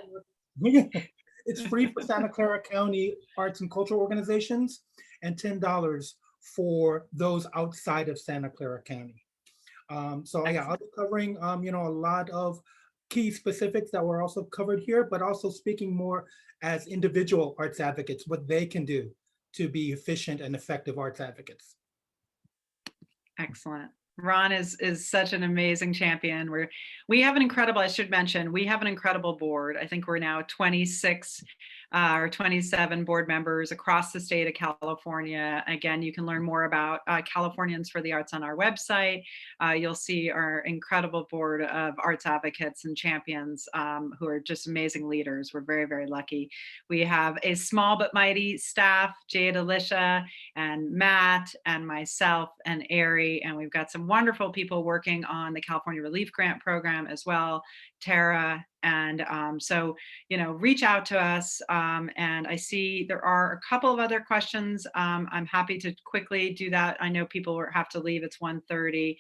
It's free for Santa Clara County arts and cultural organizations, and $10 for those outside of Santa Clara County. So yeah, I'll be covering a lot of key specifics that were also covered here, but also speaking more as individual arts advocates, what they can do to be efficient and effective arts advocates. Excellent. Ron is such an amazing champion. We have an incredible, I should mention, we have an incredible board. I think we're now 26 or 27 board members across the state of California. Again, you can learn more about Californians for the Arts on our website. You'll see our incredible board of arts advocates and champions who are just amazing leaders. We're very, very lucky. We have a small but mighty staff, Jade, Alicia, and Matt, and myself, and Ari, and we've got some wonderful people working on the California Relief Grant Program as well, Tara. And so, reach out to us. And I see there are a couple of other questions. I'm happy to quickly do that. I know people have to leave. It's 1:30.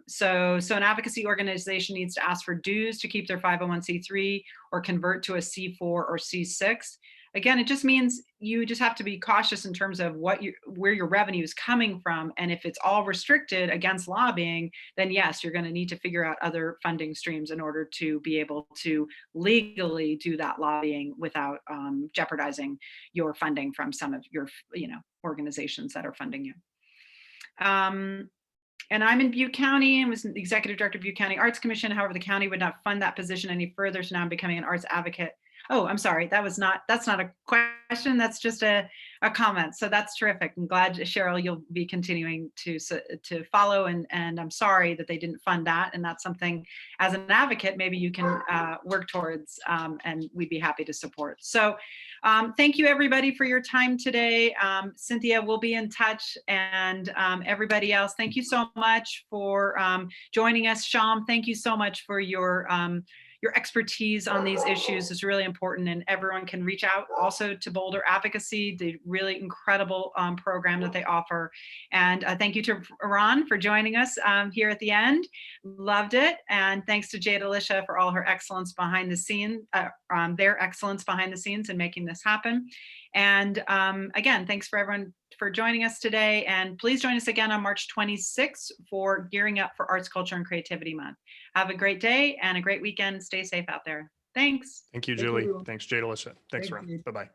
So an advocacy organization needs to ask for dues to keep their 501c3 or convert to a C4 or C6. Again, it just means you just have to be cautious in terms of where your revenue is coming from. And if it's all restricted against lobbying, then yes, you're going to need to figure out other funding streams in order to be able to legally do that lobbying without jeopardizing your funding from some of your organizations that are funding you. And I'm in Butte County and was the executive director of Butte County Arts Commission. However, the county would not fund that position any further. So now I'm becoming an arts advocate. Oh, I'm sorry. That's not a question. That's just a comment. So that's terrific. I'm glad, Cheryl, you'll be continuing to follow. And I'm sorry that they didn't fund that. And that's something as an advocate, maybe you can work towards, and we'd be happy to support. So thank you, everybody, for your time today. Cynthia will be in touch, and everybody else, thank you so much for joining us. Sham, thank you so much for your expertise on these issues is really important, and everyone can reach out also to Boulder Advocacy, the really incredible program that they offer. And thank you to Ron for joining us here at the end. Loved it. And thanks to Jade Alicia for all her excellence behind the scenes, their excellence behind the scenes in making this happen. And again, thanks for everyone for joining us today. And please join us again on March 26th for Gearing Up for Arts, Culture, and Creativity Month. Have a great day and a great weekend. Stay safe out there. Thanks. Thank you, Julie. Thanks, Jade Alicia. Thanks, Ron. Bye-bye.